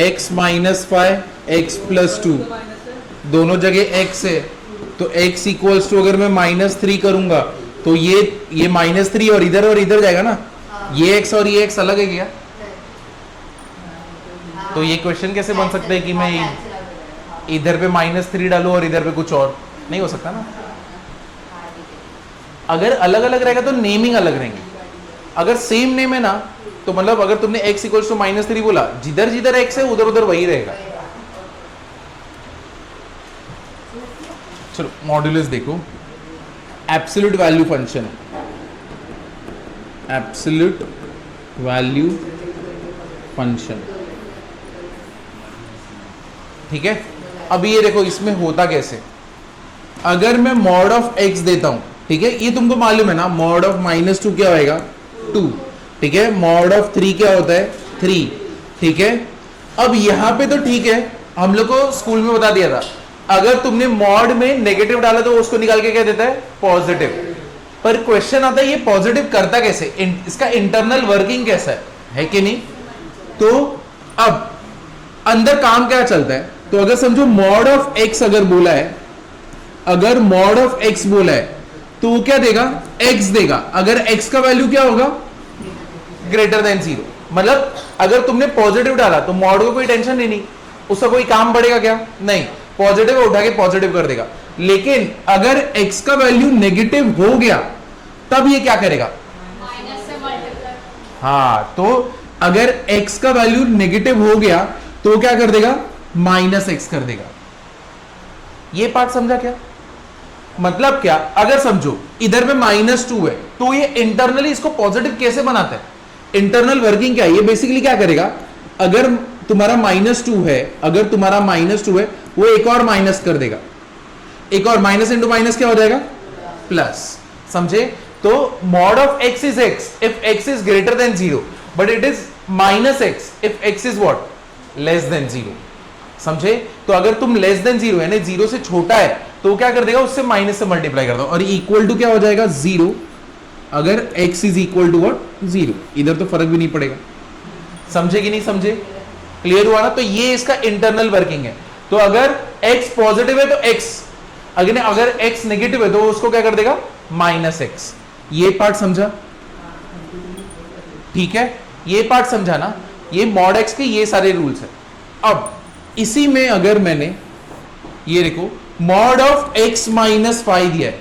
x minus 5 x plus 2, दोनों जगह x है तो x इक्वल्स टू अगर मैं -3 करूंगा तो ये -3 और इधर जाएगा ना, ये x और ये x अलग है क्या? तो ये क्वेश्चन कैसे बन सकता है कि मैं इधर पे -3 डालूं और इधर पे कुछ और? नहीं हो सकता ना। अगर अलग अलग रहेगा तो नेमिंग अलग रहेंगे, अगर सेम नेम है ना तो मतलब अगर तुमने x इक्वल्स टू -3 बोला, जिधर जिधर x है उधर उधर वही रहेगा। चलो मॉड्यूलस देखो, absolute value function, absolute value function, ठीक है। अब ये देखो इसमें होता कैसे, अगर मैं मॉड ऑफ x देता हूं, ठीक है, ये तुमको मालूम है ना, मॉड ऑफ -2 क्या होएगा 2, ठीक है, मॉड ऑफ 3 क्या होता है 3, ठीक है। अब यहां पे तो ठीक है, हम लोग को स्कूल में बता दिया था, अगर तुमने मॉड में नेगेटिव डाला तो उसको निकाल के क्या देता है पॉजिटिव। पर क्वेश्चन आता है ये पॉजिटिव करता कैसे, इसका इंटरनल वर्किंग कैसा है कि नहीं। तो अब अंदर काम क्या चलता है, तो अगर समझो मॉड ऑफ x अगर बोला है, अगर मॉड ऑफ x बोला है तो वो क्या देगा x देगा, अगर x का वैल्यू क्या होगा ग्रेटर देन 0। मतलब अगर तुमने पॉजिटिव डाला तो मॉड को कोई टेंशन नहीं, उसका कोई काम बढ़ेगा क्या, नहीं, पॉजिटिव उठा के पॉजिटिव कर देगा। लेकिन अगर x का वैल्यू नेगेटिव हो गया तब ये क्या करेगा, माइनस से मल्टीप्लाई। हाँ, तो अगर x का वैल्यू नेगेटिव हो गया तो क्या कर देगा -x कर देगा। ये पार्ट समझा क्या, मतलब क्या, अगर समझो इधर में -2 है तो ये इंटरनली इसको पॉजिटिव कैसे बनाता है, इंटरनल वर्किंग क्या है, ये बेसिकली क्या करेगा, अगर तुम्हारा -2 है, अगर तुम्हारा -2 है वो एक और माइनस कर देगा, एक और माइनस इंटू माइनस क्या हो जाएगा प्लस, समझे। तो mod of x is x if x is greater than 0 but it is -x if x is what less than 0, समझे। तो अगर तुम लेस देन 0 यानी 0 से छोटा है तो क्या कर देगा, उससे माइनस से मल्टीप्लाई कर दो और इक्वल टू क्या हो जाएगा 0, अगर x is equal to what 0, इधर तो फर्क भी नहीं पड़ेगा, समझे कि नहीं समझे, क्लियर हुआ ना। तो ये इसका इंटरनल वर्किंग है। तो अगर x पॉजिटिव है तो x, अगर x नेगेटिव है तो उसको क्या कर देगा -x। ये पार्ट समझा, ठीक है, ये पार्ट समझा ना, ये मॉड x के ये सारे रूल्स है। अब इसी में अगर मैंने ये देखो मॉड ऑफ x -5 दिया है,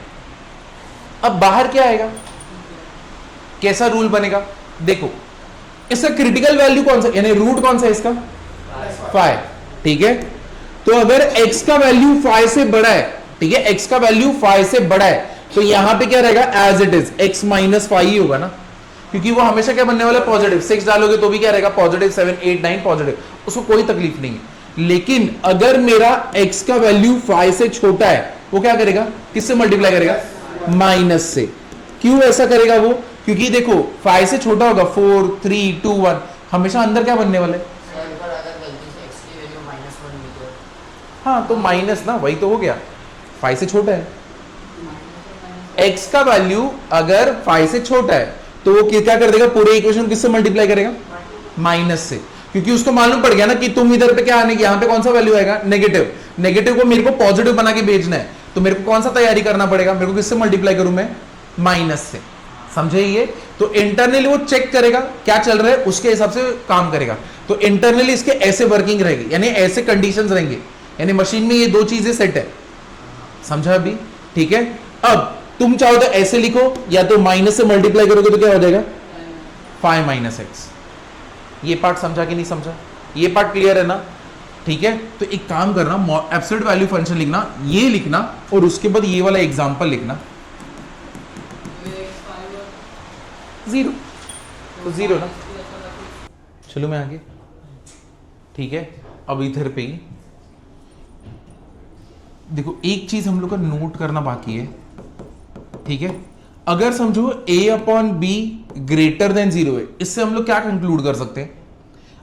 अब बाहर क्या आएगा, कैसा रूल बनेगा, देखो इसका क्रिटिकल वैल्यू कौन सा, यानी रूट कौन सा है इसका 5, ठीक है। तो अगर x का वैल्यू 5 से बड़ा है, ठीक है, x का वैल्यू 5 से बड़ा है तो यहां पे क्या रहेगा एज इट इज x -5 ही होगा ना, क्योंकि वो हमेशा क्या बनने वाला है पॉजिटिव, 6 डालोगे तो भी क्या रहेगा पॉजिटिव, 7 8 9 पॉजिटिव, उसको कोई तकलीफ नहीं है। लेकिन अगर मेरा x का वैल्यू 5 से छोटा है वो क्या करेगा, किससे मल्टीप्लाई करेगा माइनस से। क्यों ऐसा करेगा वो, क्योंकि देखो 5 से छोटा होगा 4 3 2 1, हमेशा अंदर क्या बनने वाला है, हाँ तो माइनस ना, वही तो हो गया, 5 से छोटा है, x का वैल्यू अगर 5 से छोटा है तो वो क्या कर देगा, पूरे इक्वेशन किससे मल्टीप्लाई करेगा माइनस से, क्योंकि उसको मालूम पड़ गया ना कि तुम इधर पे क्या आने की, यहां पे कौन सा वैल्यू आएगा नेगेटिव, नेगेटिव को मेरे को पॉजिटिव बना के भेजना है तो मेरे को कौन सा तैयारी करना पड़ेगा, मेरे को किससे मल्टीप्लाई करूं मैं माइनस से, समझे ये। तो इंटरनली वो चेक करेगा क्या चल रहा है, उसके हिसाब से काम करेगा। तो इंटरनली इसके ऐसे वर्किंग रहेगी, यानी ऐसे कंडीशंस रहेंगे, यानी मशीन में ये दो चीजें सेट है, समझा अभी, ठीक है। अब तुम चाहो तो ऐसे लिखो या तो माइनस से मल्टीप्लाई करोगे तो क्या हो जाएगा 5 - x। ये पार्ट समझा कि नहीं समझा, ये पार्ट क्लियर है ना, ठीक है। तो एक काम करना, एब्सोल्यूट वैल्यू फंक्शन लिखना, ये लिखना और उसके बाद ये वाला एग्जांपल लिखना 0, तो 0 ना। चलो मैं आगे, ठीक है। अब इधर पे ही देखो एक चीज हम लोग का नोट करना बाकी है, ठीक है। अगर समझो a/b ग्रेटर देन 0 है, इससे हम लोग क्या कंक्लूड कर सकते हैं,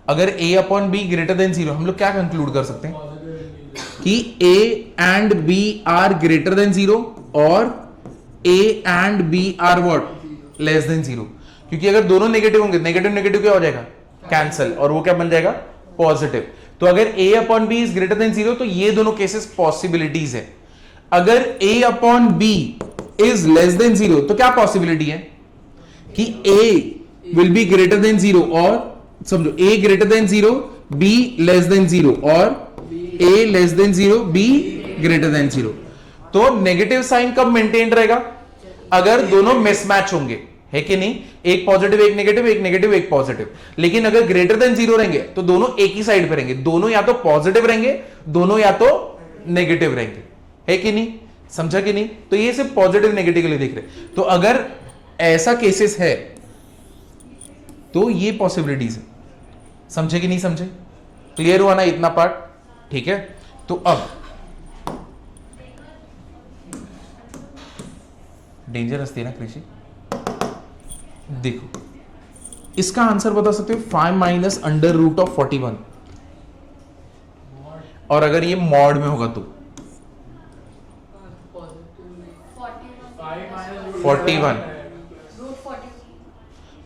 अगर a/b ग्रेटर देन 0 हम लोग क्या कंक्लूड कर सकते हैं कि a and b are greater than 0 और a and b are what less than 0, क्योंकि अगर दोनों नेगेटिव होंगे, नेगेटिव नेगेटिव क्या हो जाएगा कैंसिल, और वो क्या बन जाएगा पॉजिटिव। तो अगर a upon b is greater than 0 तो ये दोनों केसेस पॉसिबिलिटीज है। अगर a upon b is less than 0 तो क्या पॉसिबिलिटी है कि a will be greater than 0 और समझो a greater than 0 b less than 0 और a less than 0 b greater than 0। तो नेगेटिव साइन कब मेंटेन रहेगा? अगर दोनों मिसमैच होंगे, है कि नहीं? एक पॉजिटिव एक नेगेटिव एक पॉजिटिव। लेकिन अगर ग्रेटर देन 0 रहेंगे तो दोनों एक ही साइड पे रहेंगे, दोनों या तो पॉजिटिव रहेंगे, दोनों या तो नेगेटिव रहेंगे, है कि नहीं? समझा कि नहीं? तो ये सिर्फ पॉजिटिव नेगेटिव के लिए देख रहे। तो अगर ऐसा केसेस है तो ये पॉसिबिलिटीज है। समझे कि नहीं समझे? क्लियर हुआ ना इतना पार्ट? ठीक है। तो अब डेंजरस थी ना कृषि। देखो इसका आंसर बता सकते हो 5 माइनस अंडर रूट ऑफ 41, और अगर ये मॉड में होगा तो 41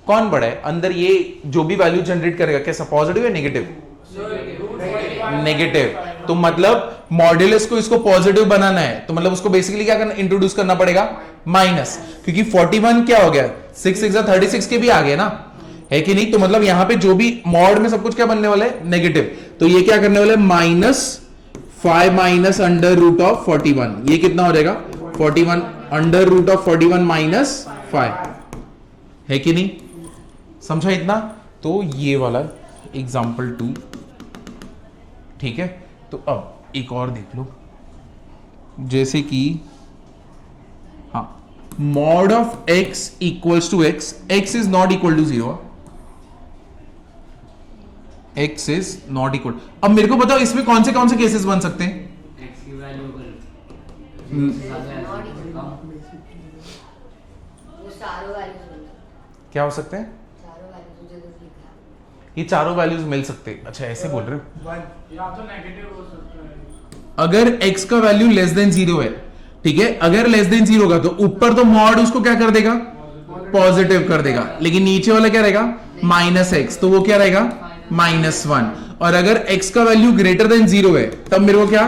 कौन बड़ा है अंदर? ये जो भी वैल्यू जनरेट करेगा कैसा, पॉजिटिव या नेगेटिव? नेगेटिव। तो मतलब मॉड्यूलस को इसको पॉजिटिव बनाना है तो मतलब उसको बेसिकली क्या करना, इंट्रोड्यूस करना पड़ेगा माइनस, क्योंकि 41 क्या हो गया, 6 6 36 के भी आ गए ना, है कि नहीं? तो मतलब यहां पे जो भी मॉड में सब कुछ क्या बनने वाला है, नेगेटिव। तो ये क्या करने वाला है, minus 5 minus under root of 41। ये कितना हो जाएगा, 41 अंडर रूट ऑफ 41 माइनस 5, है कि नहीं? समझा इतना? तो ये वाला एग्जाम्पल 2, ठीक है। तो अब एक और देख लो, जैसे कि हाँ, mod of x equals to x, x is not equal to 0, x is not equal. अब मेरे को बताओ इसमें कौन से केसेस बन सकते हैं? x की वैल्यू क्या हो सकते हैं? ये चारों वैल्यूज मिल सकते हैं। अच्छा ऐसे बोल रहे हो? या तो नेगेटिव हो सकता है। अगर x का वैल्यू लेस देन 0 है, ठीक है, अगर लेस देन 0 होगा तो ऊपर तो मॉड उसको क्या कर देगा, पॉजिटिव कर देगा, लेकिन नीचे वाला क्या रहेगा, माइनस एक्स, तो वो क्या रहेगा, -1। और अगर x का वैल्यू ग्रेटर देन 0 है तब मेरे को क्या,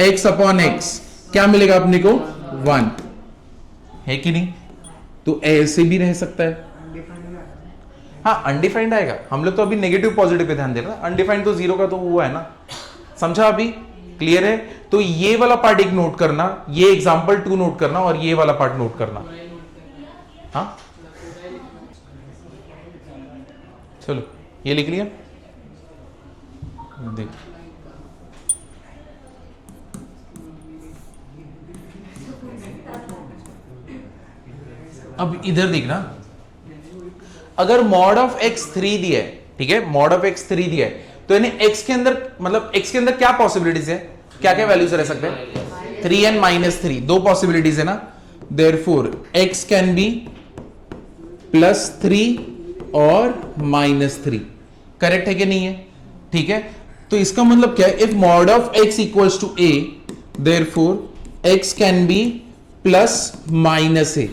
x अपॉन x क्या मिलेगा अपने को, 1, है कि नहीं? तो ऐसे भी रह सकता है। हाँ अनडिफाइंड आएगा। हम लोग तो अभी नेगेटिव पॉजिटिव पे ध्यान दे रहे हैं, अनडिफाइंड तो 0 का तो वो है ना। समझा अभी? क्लियर है? तो ये वाला पार्ट एक नोट करना, ये एग्जांपल 2 नोट करना और ये वाला पार्ट नोट करना। हाँ चलो ये लिख लिया, देख अब इधर देखना, अगर मॉड ऑफ x 3 दिया है, ठीक है, मॉड ऑफ x 3 दिया है, तो यानी x के अंदर मतलब x के अंदर क्या पॉसिबिलिटीज है, क्या क्या वैल्यूज रह सकते हैं, 3 एंड -3, दो पॉसिबिलिटीज है ना। देयरफॉर x कैन बी +3 और -3, करेक्ट है कि नहीं है? ठीक है, तो इसका मतलब क्या है, if mod of x equals to a, therefore x can be +-a।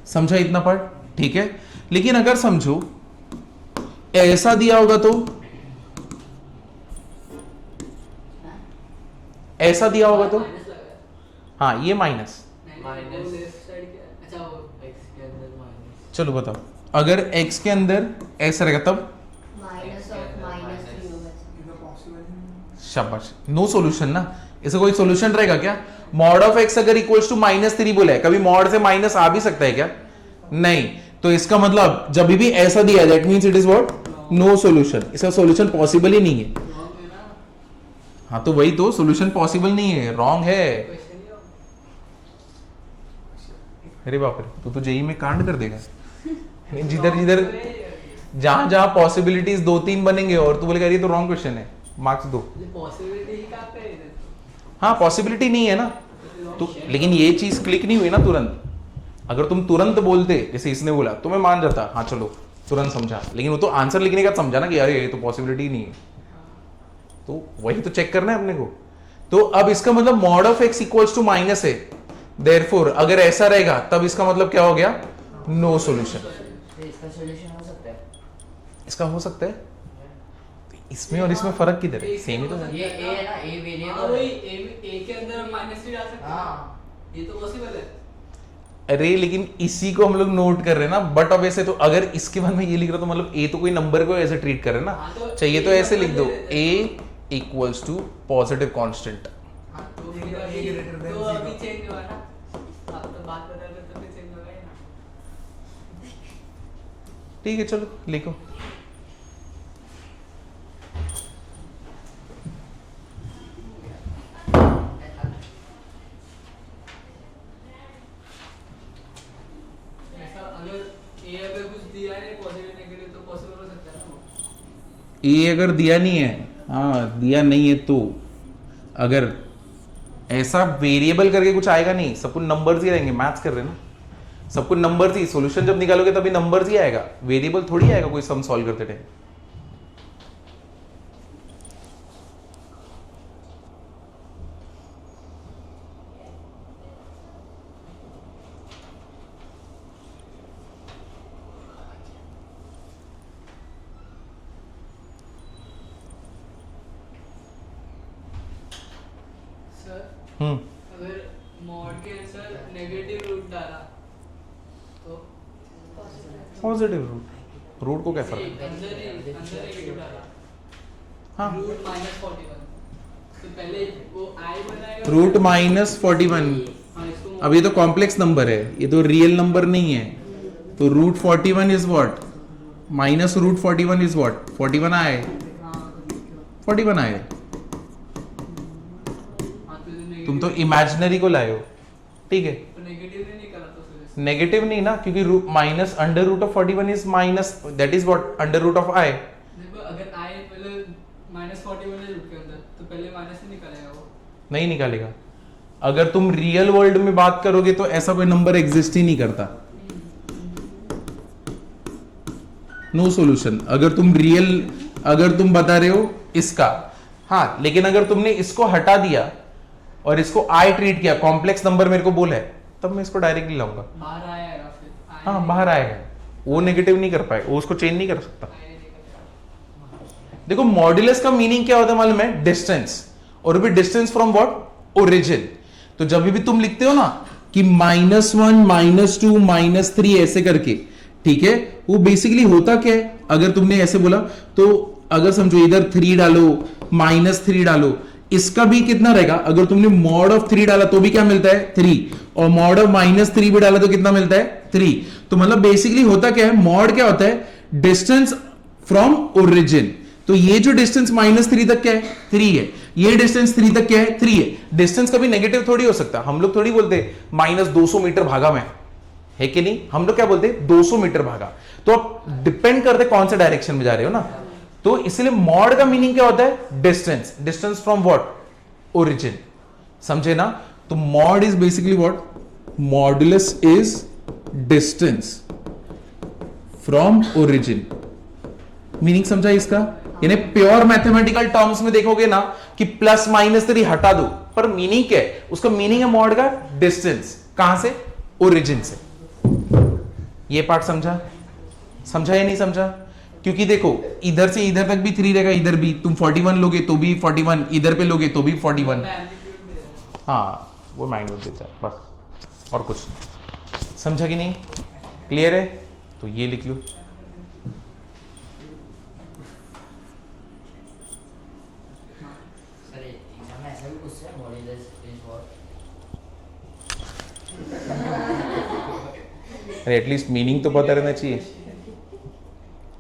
समझा इतना पार्ट? ठीक है। लेकिन अगर समझो ऐसा दिया होगा तो, ऐसा दिया होगा तो, हाँ ये माइनस, चलो बताओ, अगर x के अंदर ऐसा रहेगा तब शाबाश, नो सॉल्यूशन ना, इसका कोई सॉल्यूशन रहेगा क्या? मॉड ऑफ x अगर इक्वल्स टू -3 बोला है, कभी मॉड से माइनस आ भी सकता है क्या? नहीं। तो इसका मतलब जब भी ऐसा दिया है, that means it is what, no solution, इसका सॉल्यूशन पॉसिबल ही नहीं है। हाँ तो वही तो, सॉल्यूशन पॉसिबल नहीं है, रॉन्ग है। अरे बाप रे, तू तो जेई में कांड कर देगा। जिधर जिधर जहां जहां पॉसिबिलिटीज 2-3 बनेंगे और तू बोलेगा ये तो रॉन्ग क्वेश्चन है, मार्क्स दो। हाँ पॉसिबिलिटी नहीं है ना, तो लेकिन ये चीज क्लिक नहीं हुई ना तुरंत। अगर तुम तुरंत बोलते जैसे इसने बोला तो मैं मान जाता, हाँ चलो तुरंत समझा, लेकिन वो तो आंसर लिखने का समझा ना कि अरे ये तो पॉसिबिलिटी नहीं है, तो वही तो चेक करना है अपने को। तो अब इसका मतलब mod of x equals to -a, therefore अगर ऐसा रहेगा तब इसका मतलब क्या हो गया, नो सॉल्यूशन। इसका सॉल्यूशन हो सकता है, इसका हो सकता है, इसमें और इसमें फर्क किधर है? सेम ही तो है। ये ए है ना, ए हाँ वेरिएबल वही है। ए के अंदर माइनस 3 डाल सकते हैं। हाँ ये तो पॉसिबल है। अरे लेकिन इसी को हम लोग नोट कर रहे हैं ना, बट अब ऐसे तो अगर इसके बाद में ये लिख रहा तो मतलब ए तो कोई नंबर को ऐसे ट्रीट कर रहे हैं ना, हाँ, तो चाहिए तो A ऐसे लिख दो नंबर दे A equals to positive constant. हाँ, तो ये फिर तो अभी A greater than तो zero। अभी चेंज हुआ ना। आप तो बात बता रहे तो फिर चेंज होगा ही ना। ठीक है चलो लिखो। ऐसा अगर कुछ दिया है पॉजिटिव नेगेटिव तो पॉसिबल हो सकता है ना वो। ए अगर दिया नहीं है, हाँ दिया नहीं है, तो अगर ऐसा वेरिएबल करके कुछ आएगा नहीं, सब कुछ नंबर्स ही रहेंगे। मैथ्स कर रहे हैं ना, सब कुछ नंबर्स ही, सॉल्यूशन जब निकालोगे तभी नंबर्स ही आएगा, वेरिएबल थोड़ी आएगा कोई सम सॉल्व करते टाइम। सर हम्म, अगर मॉड के आंसर नेगेटिव रूट डाला तो पॉजिटिव रूट, रूट को क्या फर्क? अंदर नेगेटिव डाला हाँ, रूट -41 तो पहले वो आई बनाएगा रूट -41। हाँ इसको अब ये तो कॉम्प्लेक्स नंबर है, ये तो रियल नंबर नहीं है, तो root 41 is what, minus root 41 is what, 41 आए, हाँ 41 आए। हाँ तो तुम तो इमेजिनरी को लाए हो, ठीक है, नेगेटिव नहीं निकाला तो फिर नेगेटिव नहीं ना, क्योंकि minus under root of 41 is minus, that is what under root of i. देखो अगर आई पहले -41 है रूट के अंदर तो पहले माइनस ही निकालेगा वो। नहीं निकालेगा। अगर तुम रियल वर्ल्ड में बात करोगे तो ऐसा कोई नंबर एग्जिस्ट ही नहीं करता, नो सॉल्यूशन। अगर तुम बता रहे हो इसका, हाँ लेकिन अगर तुमने इसको हटा दिया और इसको आई ट्रीट किया, कॉम्प्लेक्स नंबर मेरे को बोला है, तब मैं इसको डायरेक्टली लाऊंगा। बाहर आएगा फिर हाँ बाहर आएगा, वो नेगेटिव नहीं कर पाएगा, वो उसको चेंज नहीं कर सकता। देखो मॉड्यूलस का मीनिंग क्या होता है मालूम है? डिस्टेंस, और भी डिस्टेंस फ्रॉम व्हाट, ओरिजिन। तो जब भी तुम लिखते हो ना कि -1 -2 -3 ऐसे करके, ठीक है, वो बेसिकली होता क्या है? अगर तुमने ऐसे बोला तो अगर समझो इधर 3 डालो, -3 डालो, इसका भी कितना रहेगा? अगर तुमने मॉड ऑफ 3 डाला तो भी क्या मिलता है? 3, और मॉड ऑफ -3 भी डाला तो कितना मिलता है? 3। तो मतलब बेसिकली होता क्या है? मॉड क्या होता है? Distance from origin. तो ये जो डिस्टेंस -3 तक क्या है? 3 है। ये डिस्टेंस 3 तक क्या है? 3 है। डिस्टेंस कभी नेगेटिव थोड़ी हो सकता। हम लोग थोड़ी बोलते -200 मीटर भागा मैं, है कि नहीं? हम लोग क्या बोलते? 200 मीटर भागा। तो अब डिपेंड करते कौन से डायरेक्शन में जा रहे हो ना, तो इसलिए मॉड का मीनिंग क्या होता है? Distance, distance from what, origin. समझे ना? तो mod is basically what, modulus is distance from origin. Meaning समझा इसका? यानी प्योर मैथमेटिकल टर्म्स में देखोगे ना कि +-3 हटा दो, पर मीनिंग क्या है? उसका मीनिंग है मॉड का डिस्टेंस, कहां से? ओरिजिन से। ये पार्ट समझा? समझा या नहीं समझा? क्योंकि देखो इधर से इधर तक भी 3 रहेगा, इधर भी तुम 41 लोगे तो भी 41, इधर पे लोगे तो भी 41। हाँ वो मैग्नीट्यूड देता है बस, और कुछ समझा कि नहीं? क्लियर है? तो ये लिख लो। सर एग्जाम में ऐसा भी पूछते हैं मॉड्यूलस इज व्हाट? अरे एटलीस्ट मीनिंग तो पता रहना चाहिए।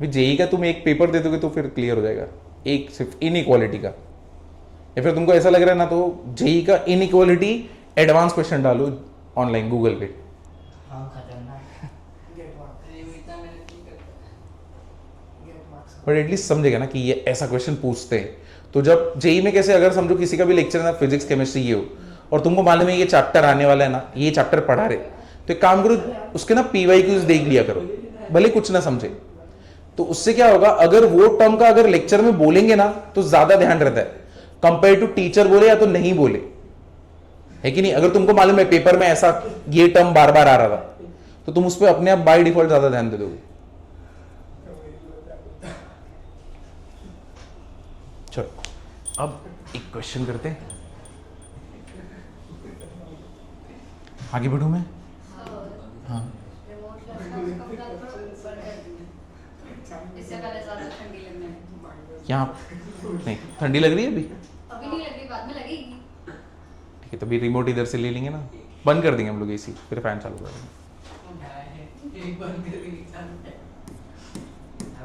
भी जेई का तुम एक पेपर दे दोगे तो फिर क्लियर हो जाएगा, एक सिर्फ इनइक्वालिटी का। या फिर तुमको ऐसा लग रहा है ना, तो जेई का इनइक्वालिटी एडवांस क्वेश्चन डालो ऑनलाइन गूगल पे। हाँ खतरनाक। बट एटलीस्ट समझेगा ना कि ये ऐसा क्वेश्चन पूछते हैं। तो जब जेई में कैसे, अगर समझो किसी का भी लेक्चर ना फिजिक्स केमिस्ट्री ये हो, और तुमको मालूम है ये चैप्टर आने वाला है ना, ये चैप्टर पढ़ा रहे, तो एक काम करो उसके ना PYQs देख लिया करो, भले कुछ ना समझे। तो उससे क्या होगा, अगर वो टर्म का अगर लेक्चर में बोलेंगे ना तो ज्यादा ध्यान रहता है कंपेयर टू टीचर बोले या तो नहीं बोले, है कि नहीं? अगर तुमको मालूम है पेपर में ऐसा ये टर्म बार बार आ रहा था, तो तुम उस पर अपने आप बाय डिफॉल्ट ज्यादा ध्यान दे दोगे। चलो अब एक क्वेश्चन करते हैं, आगे बढ़ूं मैं? हाँ इससे पहले ज्यादा ठंडी लगने लगी। यहाँ नहीं ठंडी लग रही है अभी? अभी नहीं लग रही, बाद में लगेगी। ठीक है, तो अभी रिमोट इधर से ले लेंगे ना, बंद कर देंगे हम लोग एसी, फिर फैन चालू कर देंगे। एक बंद कर देंगे चालू।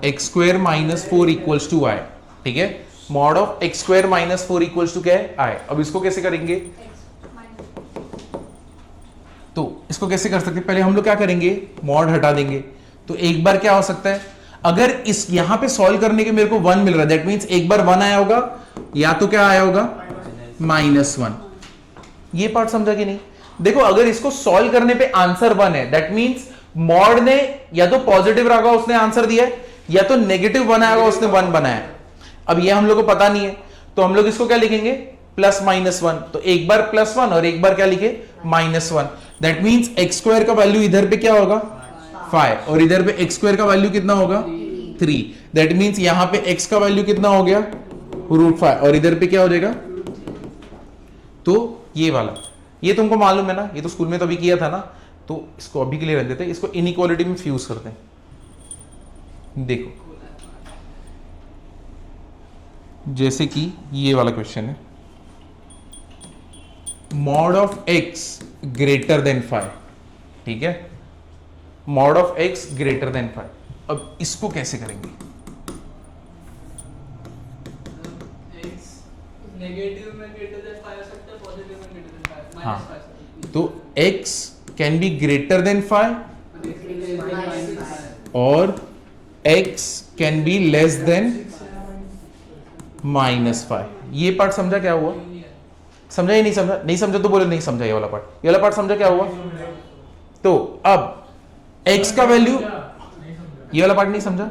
X square minus 4 equals to i, ठीक है? Mod of x square minus 4 equals to क्या है? आई। अब इसको कैसे करेंगे? तो इसको कैसे कर सकते हैं? पहले हम लोग क्या करेंगे, मॉड हटा देंगे। तो एक बार क्या हो सकता है, अगर इस यहां पे सॉल्व करने के मेरे को 1 मिल रहा है, दैट मींस एक बार 1 आया होगा, या तो क्या आया होगा -1। ये पार्ट समझा कि नहीं? देखो अगर इसको सॉल्व करने पे आंसर 1 है, दैट मींस मॉड ने या तो पॉजिटिव रहा होगा उसने आंसर दिया है, या तो नेगेटिव बनाया होगा उसने 1 बनाया है। अब ये हम लोग को पता नहीं है, तो हम लोग इसको क्या लिखेंगे? +-1। तो एक बार +1 और एक बार क्या लिखे? -1। दैट मींस एक्स स्क्वायर का वैल्यू इधर पे क्या होगा? 5, और इधर पे एक्स स्क्वायर का वैल्यू कितना होगा? 3। दैट मींस यहां पे एक्स का वैल्यू कितना हो गया? √5, और इधर पे क्या हो जाएगा? तो ये वाला, ये तुमको मालूम है ना, ये तो स्कूल में तो अभी किया था ना, तो इसको अभी के लिए रख देते हैं, इसको इनइक्वालिटी में फ्यूज करते हैं। देखो जैसे कि ये वाला क्वेश्चन है, mod of x greater then 5, ठीक है? Mod of x greater then 5। अब इसको कैसे करेंगे? नेगेटिव में ग्रेटर देन 5 हो सकता है, पॉजिटिव में ग्रेटर देन 5, हाँ। -5। तो x can B greater then 5 और x can B less then -5। ये पार्ट समझा क्या हुआ? समझा ही नहीं समझा? नहीं समझा तो बोले नहीं समझा। ये वाला पार्ट, ये वाला पार्ट समझा क्या हुआ? तो अब x का वैल्यू, ये वाला पार्ट नहीं समझा?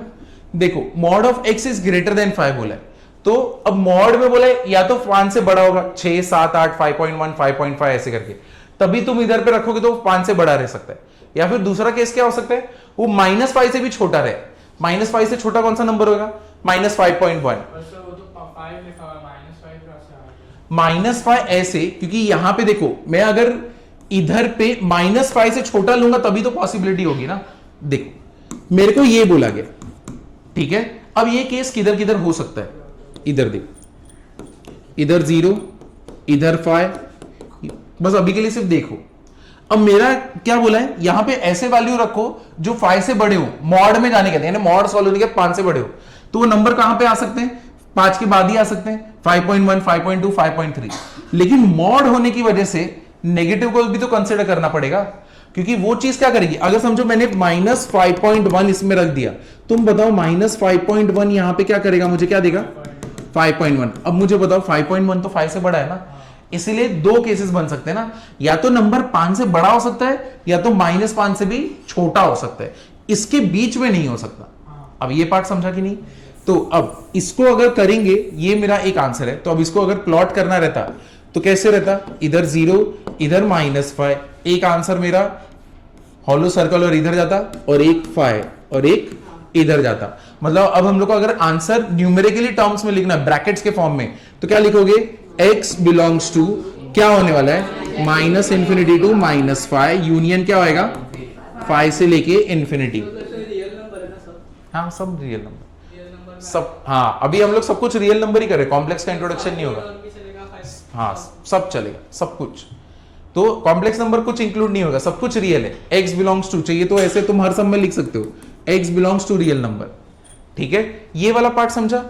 देखो mod of x is greater then 5 बोला है, तो अब मॉड में बोला है या तो 5 से बड़ा होगा, 6, 7, 8, 5.1, 5.5 ऐसे करके, तभी तुम इधर पे रखोगे तो 5 से बड़ा रह सकता है। या फिर दूसरा केस क्या हो सकता है, वो -5 से भी छोटा रहे। -5 से छोटा कौन सा नंबर होगा? -5.1। -5 ऐसे, क्योंकि यहां पे देखो मैं अगर इधर पे -5 से छोटा लूंगा तभी तो पॉसिबिलिटी होगी ना। देखो मेरे को ये बोला गया, ठीक है? अब ये केस किधर किधर हो सकता है, इधर देखो, इधर 0, इधर 5, बस अभी के लिए सिर्फ देखो। अब मेरा क्या बोला है, यहां पे ऐसे वैल्यू रखो जो 5 से बड़े हो, मॉड में जाने के, यानी मॉड सॉल्व होने के 5 से बड़े हो, तो वो नंबर कहां पे आ सकते हैं? 5 के बाद ही आ सकते हैं, 5.1, 5.2, 5.3। लेकिन मॉड होने की वजह से नेगेटिव को भी तो कंसीडर करना पड़ेगा, क्योंकि वो चीज क्या करेगी, अगर समझो मैंने -5.1 इसमें रख दिया, तुम बताओ -5.1 यहां पे क्या करेगा, मुझे क्या देगा? 5.1। अब मुझे बताओ 5.1 तो 5 से बड़ा है ना, इसीलिए दो केसेस बन सकते हैं ना, या तो नंबर 5 से बड़ा हो सकता है या तो -5 से भी छोटा हो सकता है, इसके बीच में नहीं हो सकता। अब ये पार्ट समझा कि नहीं? तो अब इसको अगर करेंगे, ये मेरा एक आंसर है, तो अब इसको अगर प्लॉट करना रहता तो कैसे रहता? इधर 0, इधर -5, एक आंसर मेरा हॉलो सर्कल और इधर जाता, और एक 5 और एक इधर जाता। मतलब अब हम लोग को अगर आंसर न्यूमेरिकली टर्म्स में लिखना है, ब्रैकेट्स के फॉर्म में, तो क्या लिखोगे? x बिलोंग्स टू क्या होने वाला है? -∞ टू -5, यूनियन क्या होएगा? 5 से लेके इन्फिनिटी। रियल नंबर है ना सब? हाँ सब रियल नंबर, रियल नंबर सब। हाँ अभी हम लोग सब कुछ रियल नंबर ही कर रहे हैं, कॉम्प्लेक्स का इंट्रोडक्शन नहीं होगा। हाँ सब चलेगा, सब कुछ। तो कॉम्प्लेक्स नंबर कुछ इंक्लूड नहीं होगा, सब कुछ रियल है। x बिलोंग्स टू चाहिए तो ऐसे तुम हर सब में लिख सकते हो, x belongs to real number, ठीक है? ये वाला पार्ट समझा?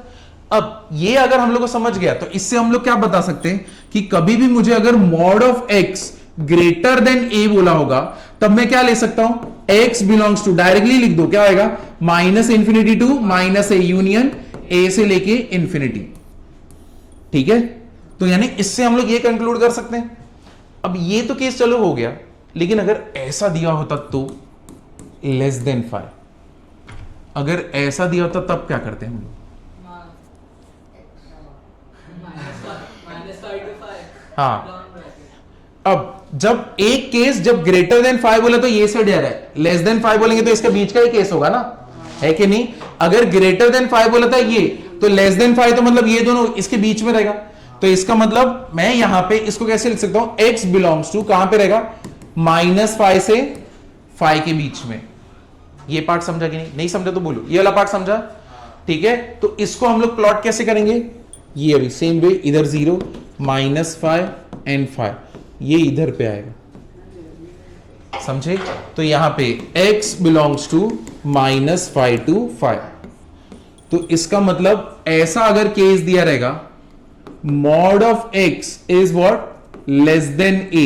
अब ये अगर हम लोग को समझ गया तो इससे हम लोग क्या बता सकते हैं कि कभी भी मुझे अगर mod of x greater than a बोला होगा, तब मैं क्या ले सकता हूं? x बिलोंग्स टू, डायरेक्टली लिख दो, क्या आएगा? -∞ टू -a, यूनियन a से लेके इन्फिनिटी, ठीक है? तो यानी इससे हम लोग ये कंक्लूड कर सकते हैं। अब ये तो केस चलो हो गया, लेकिन अगर ऐसा दिया होता तो लेस देन 5, अगर ऐसा दिया होता तब क्या करते हैं हम लोग? हाँ, अब जब एक केस जब ग्रेटर देन 5 बोला तो ये से डर है, लेस देन 5 बोलेंगे तो इसके बीच का ही केस होगा ना, है कि नहीं? अगर ग्रेटर देन 5 बोला था ये, तो लेस देन 5 तो मतलब ये दोनों इसके बीच में रहेगा। तो इसका मतलब मैं यहां पे इसको कैसे लिख सकता हूं, x बिलोंग्स टू कहां पे रहेगा, -5 से 5 के बीच में। ये पार्ट समझा कि नहीं समझा तो बोलो, ये वाला पार्ट समझा, ठीक है। तो इसको हम लोग प्लॉट कैसे करेंगे, ये अभी सेम वे, इधर 0 -5 एंड 5, ये इधर पे आएगा, समझे। तो यहां पे x बिलोंग्स टू -5 to 5। तो इसका मतलब ऐसा अगर केस दिया रहेगा, mod of x is what, less than a,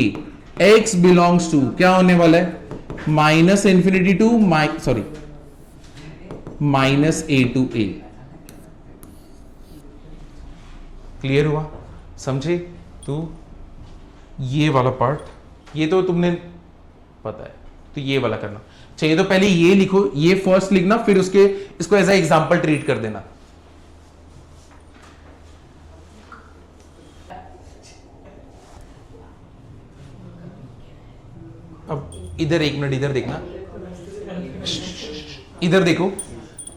x belongs to क्या होने वाला है, -∞ to -a to a। Clear हुआ, समझे। तो ये वाला पार्ट, ये तो तुमने पता है, तो ये वाला करना चाहिए। तो पहले ये लिखो, ये फर्स्ट लिखना, फिर उसके इसको एज ए एग्जांपल ट्रीट कर देना। अब इधर एक मिनट, इधर देखना, इधर देखो,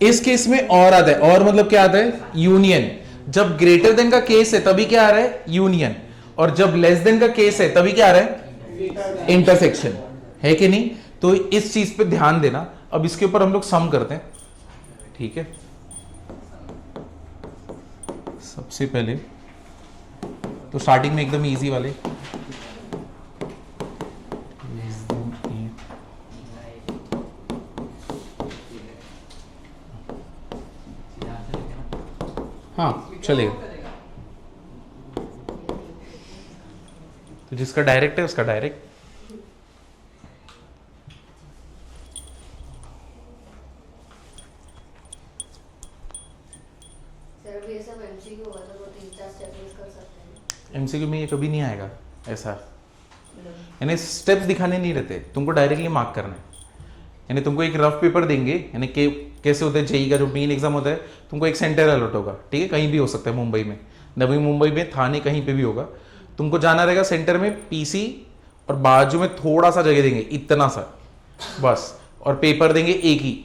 इस केस में और आता है, और मतलब क्या आता है, यूनियन। जब ग्रेटर देन का केस है तभी क्या आ रहा है, यूनियन, और जब लेस देन का केस है तभी क्या आ रहा है, इंटरसेक्शन, है कि नहीं। तो इस चीज पे ध्यान देना। अब इसके ऊपर हम लोग सम करते हैं, ठीक है। सबसे पहले तो स्टार्टिंग में एकदम इजी वाले, हाँ चलेगा। तो जिसका डायरेक्ट है उसका डायरेक्ट। एमसीक्यू में ये कभी नहीं आएगा ऐसा, यानी स्टेप्स दिखाने नहीं रहते, तुमको डायरेक्टली मार्क करना है। यानी तुमको एक रफ पेपर देंगे, यानी कैसे होता है जेई का जो मेन एग्जाम होता है, तुमको एक सेंटर अलॉट होगा, ठीक है, कहीं भी हो सकता है, मुंबई में, नवी मुंबई में, थाने, कहीं पे भी होगा। तुमको जाना रहेगा सेंटर में, पीसी, और बाजू में थोड़ा सा जगह देंगे, इतना सा बस, और पेपर देंगे एक ही,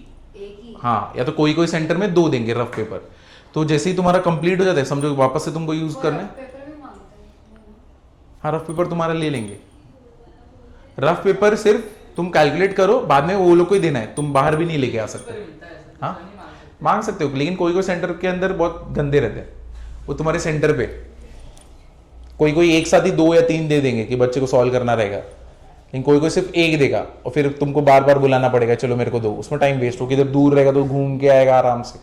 हाँ, या तो कोई कोई सेंटर में 2 देंगे रफ पेपर। तो जैसे ही तुम्हारा कंप्लीट हो जाता है, समझो वापस से तुमको यूज करना है। हाँ, रफ पेपर तुम्हारा ले लेंगे। रफ पेपर सिर्फ तुम कैलकुलेट करो, बाद में वो लोग को ही देना है, तुम बाहर भी नहीं लेके आ सकते। हाँ, मांग सकते हो, लेकिन कोई कोई सेंटर के अंदर बहुत गंदे रहते हैं, वो तुम्हारे सेंटर पे कोई कोई एक साथ ही 2 या 3 दे देंगे कि बच्चे को सॉल्व करना रहेगा, लेकिन कोई कोई सिर्फ एक देगा, और फिर तुमको बार बार बुलाना पड़ेगा, चलो मेरे को दो, उसमें टाइम वेस्ट हो, किधर दूर रहेगा तो घूम के आएगा आराम से।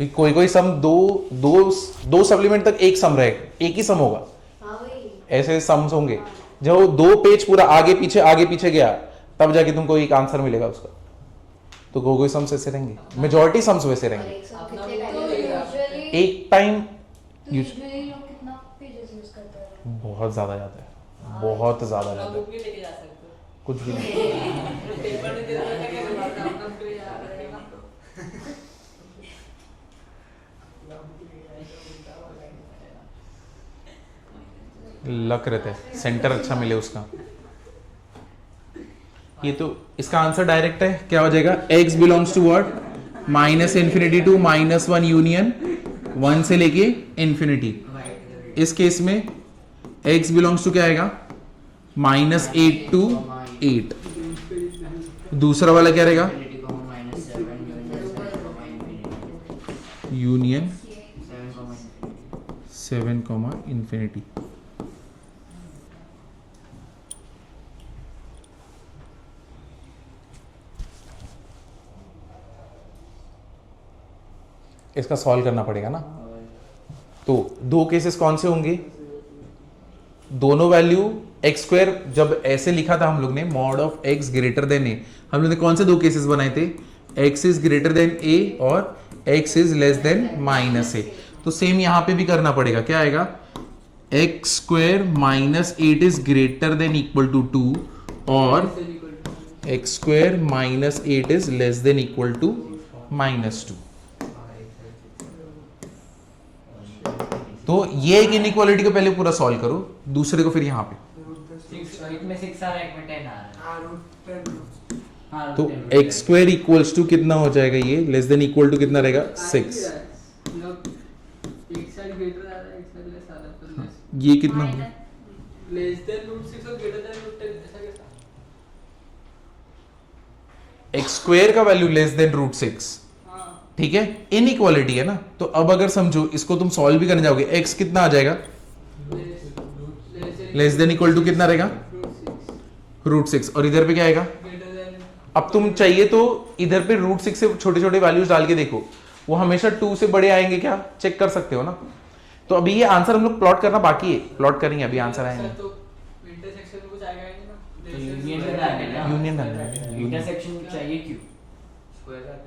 कोई कोई सम दो सप्लीमेंट तक एक सम रहेगा, एक ही सम होगा, ऐसे सम्स होंगे। जब 2 पेज पूरा आगे पीछे गया, तब जाके तुमको एक आंसर मिलेगा उसका। तो कोई सम्स ऐसे रहेंगे, मेजॉरिटी सम्स वैसे रहेंगे। एक टाइम बहुत ज्यादा जाता है, बहुत ज्यादा जाता है, कुछ भी लक रहता है, सेंटर अच्छा मिले उसका। ये तो इसका आंसर डायरेक्ट है, क्या हो जाएगा, x belongs to what, -∞ to -1 union 1 से लेके इंफिनिटी। इस केस में x बिलोंग्स टू क्या आएगा, -8 to 8। दूसरा वाला क्या रहेगा, यूनियन 7, इंफिनिटी। इसका सॉल्व करना पड़ेगा ना। तो 2 केसेस कौन से होंगे, दोनों वैल्यू x², जब ऐसे लिखा था हम लोग ने, mod of x greater than a, हम लोग ने कौन से 2 केसेस बनाए थे, x is greater than a और x is less than -a। तो सेम यहां पे भी करना पड़ेगा, क्या आएगा, x² -8 is greater than equal to 2 और x² -8 is less than equal to -2। तो ये एक इनइक्वालिटी को पहले पूरा सॉल्व करो, दूसरे को फिर यहां पे में 6 आ रहा है, एक में 10 आ रहा है। हाँ, तो root 10, x square equals to कितना हो जाएगा, ये लेस देन इक्वल टू कितना रहेगा 6। मतलब एक साइड ग्रेटर आ रहा है, एक साइड लेस आ रहा है, तो लेस ये कितना होगा, लेस देन √6 और ग्रेटर देन √10, ऐसा कैसा? एक्स स्क्वायर का वैल्यू लेस देन √6, हाँ, ठीक है, इनइक्वालिटी है ना। तो अब अगर समझो इसको तुम सॉल्व भी करने जाओगे, एक्स कितना आ जाएगा, लेस देन इक्वल टू कितना रहेगा √6, और इधर पे क्या आएगा। ग्रेटर देन अब तुम चाहिए तो इधर पे √6 से छोटे छोटे वैल्यूज डाल के देखो, वो हमेशा 2 से बड़े आएंगे क्या, चेक कर सकते हो ना। तो अभी ये आंसर हम लोग प्लॉट करना बाकी है, प्लॉट करेंगे, अभी आंसर आएंगे। तो इंटरसेक्शन में कुछ आएगा ही नहीं ना, यूनियन में डालना है ना। यूनियन डालना है, यूनियन इंटरसेक्शन चाहिए क्यों?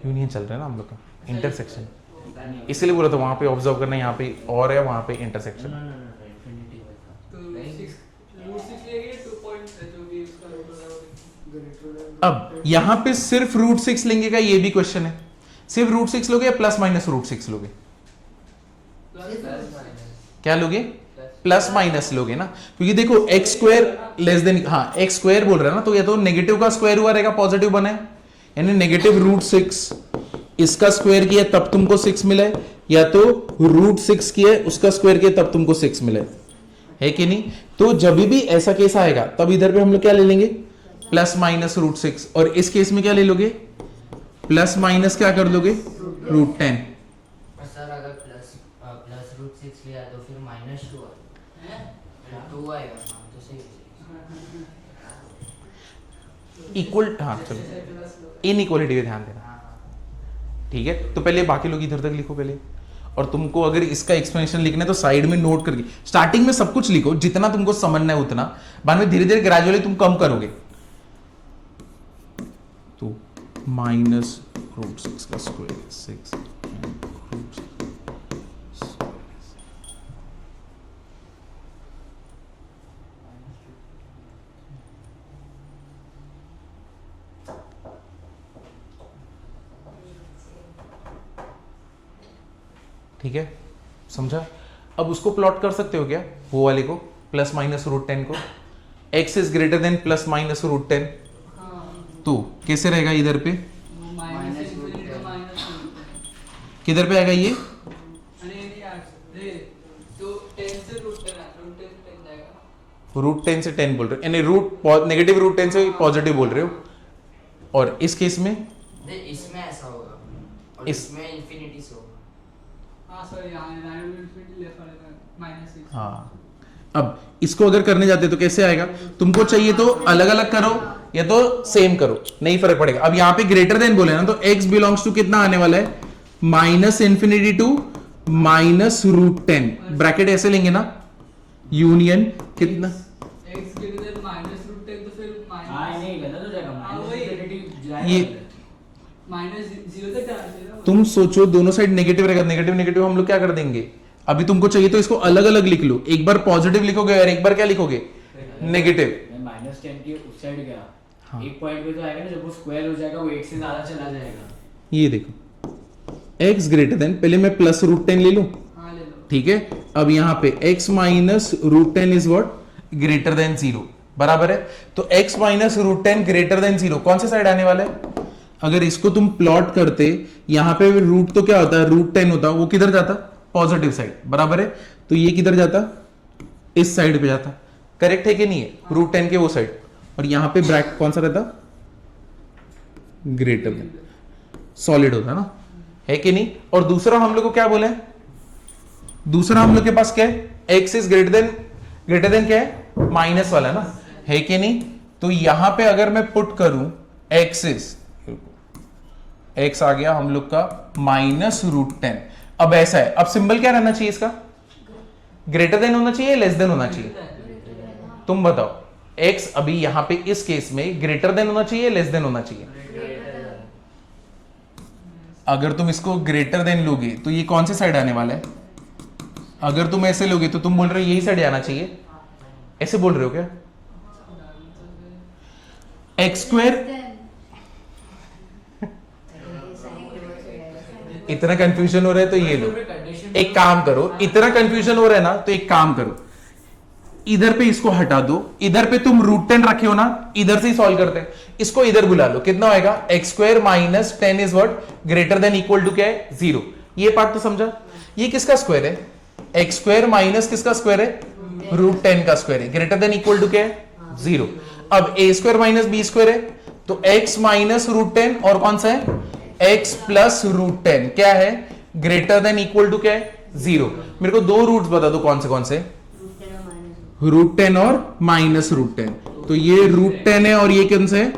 यूनियन चल रहा है ना हम लोग का, इंटरसेक्शन, इसलिए बोला था वहां पे ऑब्जर्व करना, यहाँ पे और है, वहां पे इंटरसेक्शन। इन्फिनिटी तो √6 लेंगे 2 पॉइंट जो भी उसका रूट होगा। अब यहाँ पे सिर्फ √6 लेंगे का, ये भी क्वेश्चन है, सिर्फ √6 लोगे या प्लस माइनस √6 लोगे, क्या लोगे, प्लस माइनस लोगे ना, क्योंकि देखो एक्स स्क्वायर लेस देन, हाँ एक्स स्क्वायर बोल रहा है ना, तो या तो नेगेटिव का स्क्वायर हुआ रहेगा, पॉजिटिव बना है, यानी नेगेटिव √6 इसका स्क्वायर किया तब तुमको 6 मिला है, या तो √6 किया उसका स्क्वायर किया तब तुमको 6 मिला है कि नहीं। तो जब भी ऐसा केस आएगा तब इधर पे हम लोग क्या ले लेंगे, प्लस माइनस √6, और इस केस में क्या ले लोगे, प्लस माइनस क्या कर लोगे √10। सर अगर प्लस √6 लिया तो फिर -2 है, 2 आएगा। हाँ तो सही इक्वल, हाँ चलो इनइक्वालिटी पे ध्यान देना, ठीक है। तो पहले बाकी लोग इधर तक लिखो पहले, और तुमको अगर इसका एक्सप्लेनेशन लिखना है तो साइड में नोट करके स्टार्टिंग में सब कुछ लिखो, जितना तुमको समझना है उतना, बाद में धीरे धीरे ग्रेजुअली तुम कम करोगे। तो -√6 का स्क्वायर 6 ठीक है, समझा। अब उसको प्लॉट कर सकते हो क्या, वो वाले को, प्लस माइनस √10 को, x is greater than plus minus √10, तो कैसे रहेगा इधर पे, माइनस इंफिनिटी का माइनस किधर पे आएगा ये, अरे नहीं यार रे, तो 10 से √10 जाएगा, √10 से 10 बोल रहे हो, यानी नेगेटिव √10 से पॉजिटिव बोल रहे हो, और इस केस में है। इसमें ऐसा होगा और इसमें इंफिनिटी से होगा। हाँ सर यहाँ इंफिनिटी लेफ्ट वाले का -6। हाँ, अब इसको अगर करने जाते तो कैसे आएगा, तुमको चाहिए तो अलग अलग करो या तो सेम करो, नहीं फर्क पड़ेगा। अब यहाँ पे ग्रेटर देन बोले ना, तो x बिलोंग्स टू कितना आने वाला है, -∞ टू -√10, ब्रैकेट ऐसे लेंगे ना, यूनियन कितना, x ग्रेटर देन -√10 तो फिर हाँ नहीं गलत हो जाएगा, हाँ, वही। ये -0 तक जाना चाहिए ना। तुम सोचो दोनों साइड नेगेटिव रहेगा, नेगेटिव नेगेटिव हम लोग क्या कर देंगे। अभी तुमको चाहिए तो इसको अलग अलग लिख लो, एक बार पॉजिटिव लिखोगे और एक बार क्या लिखोगे, नेगेटिव। -10 के उस साइड गया, हाँ। एक पॉइंट पे तो आएगा ना, जब वो स्क्वायर हो जाएगा वो 1 से ज्यादा चला जाएगा। ये देखो x ग्रेटर देन, पहले मैं प्लस √10 ले लूं, हाँ ले लो। ठीक है। अब यहाँ पे x minus √10 is what, greater than 0, बराबर है। तो x माइनस √10 ग्रेटर देन 0 कौन से साइड आने वाला है, अगर इसको तुम प्लॉट करते, यहाँ पे रूट तो क्या होता है, √10 होता, वो किधर जाता, पॉजिटिव साइड, बराबर है। तो ये किधर जाता, इस साइड पे जाता, करेक्ट है कि नहीं है, √10 के वो साइड, और यहाँ पे ब्रैकेट कौन सा रहता, ग्रेटर देन, सॉलिड होता ना, है कि नहीं। और दूसरा हम लोग को क्या बोले, दूसरा हम लोग के पास क्या है, x इज ग्रेटर देन क्या है, माइनस वाला ना, है कि नहीं। तो यहां पे अगर मैं पुट करूं x आ गया हम लोग का -√10। अब ऐसा है, अब सिंबल क्या रहना चाहिए इसका, ग्रेटर देन होना चाहिए, लेस देन होना चाहिए, तुम बताओ। x अभी यहां पे इस केस में ग्रेटर देन होना चाहिए, लेस देन होना चाहिए। अगर तुम इसको ग्रेटर देन लोगे तो ये कौन से साइड आने वाला है, अगर तुम ऐसे लोगे तो तुम बोल रहे हो यही साइड आना चाहिए, ऐसे बोल रहे हो क्या, x²। इतना कंफ्यूजन हो रहा है तो ये लो, एक काम करो, इतना कंफ्यूजन हो रहा है ना तो एक काम करो, इधर पे इसको हटा दो, इधर पे तुम √10 रखे हो ना, इधर से ही सॉल्व करते हैं, इसको इधर बुला लो, कितना होएगा x² minus 10 is what greater than equal to क्या है 0। ये पार्ट तो समझा। ये किसका स्क्वायर है, x² माइनस किसका स्क्वायर है √10 का स्क्वायर है, ग्रेटर देन इक्वल टू क्या है 0। अब a² माइनस b² है तो x माइनस √10 और कौन सा है x प्लस √10 क्या है ग्रेटर देन इक्वल टू क्या है 0। मेरे को दो रूट्स बता दो कौन से √10 और माइनस √10। तो ये √10 है और ये कौन से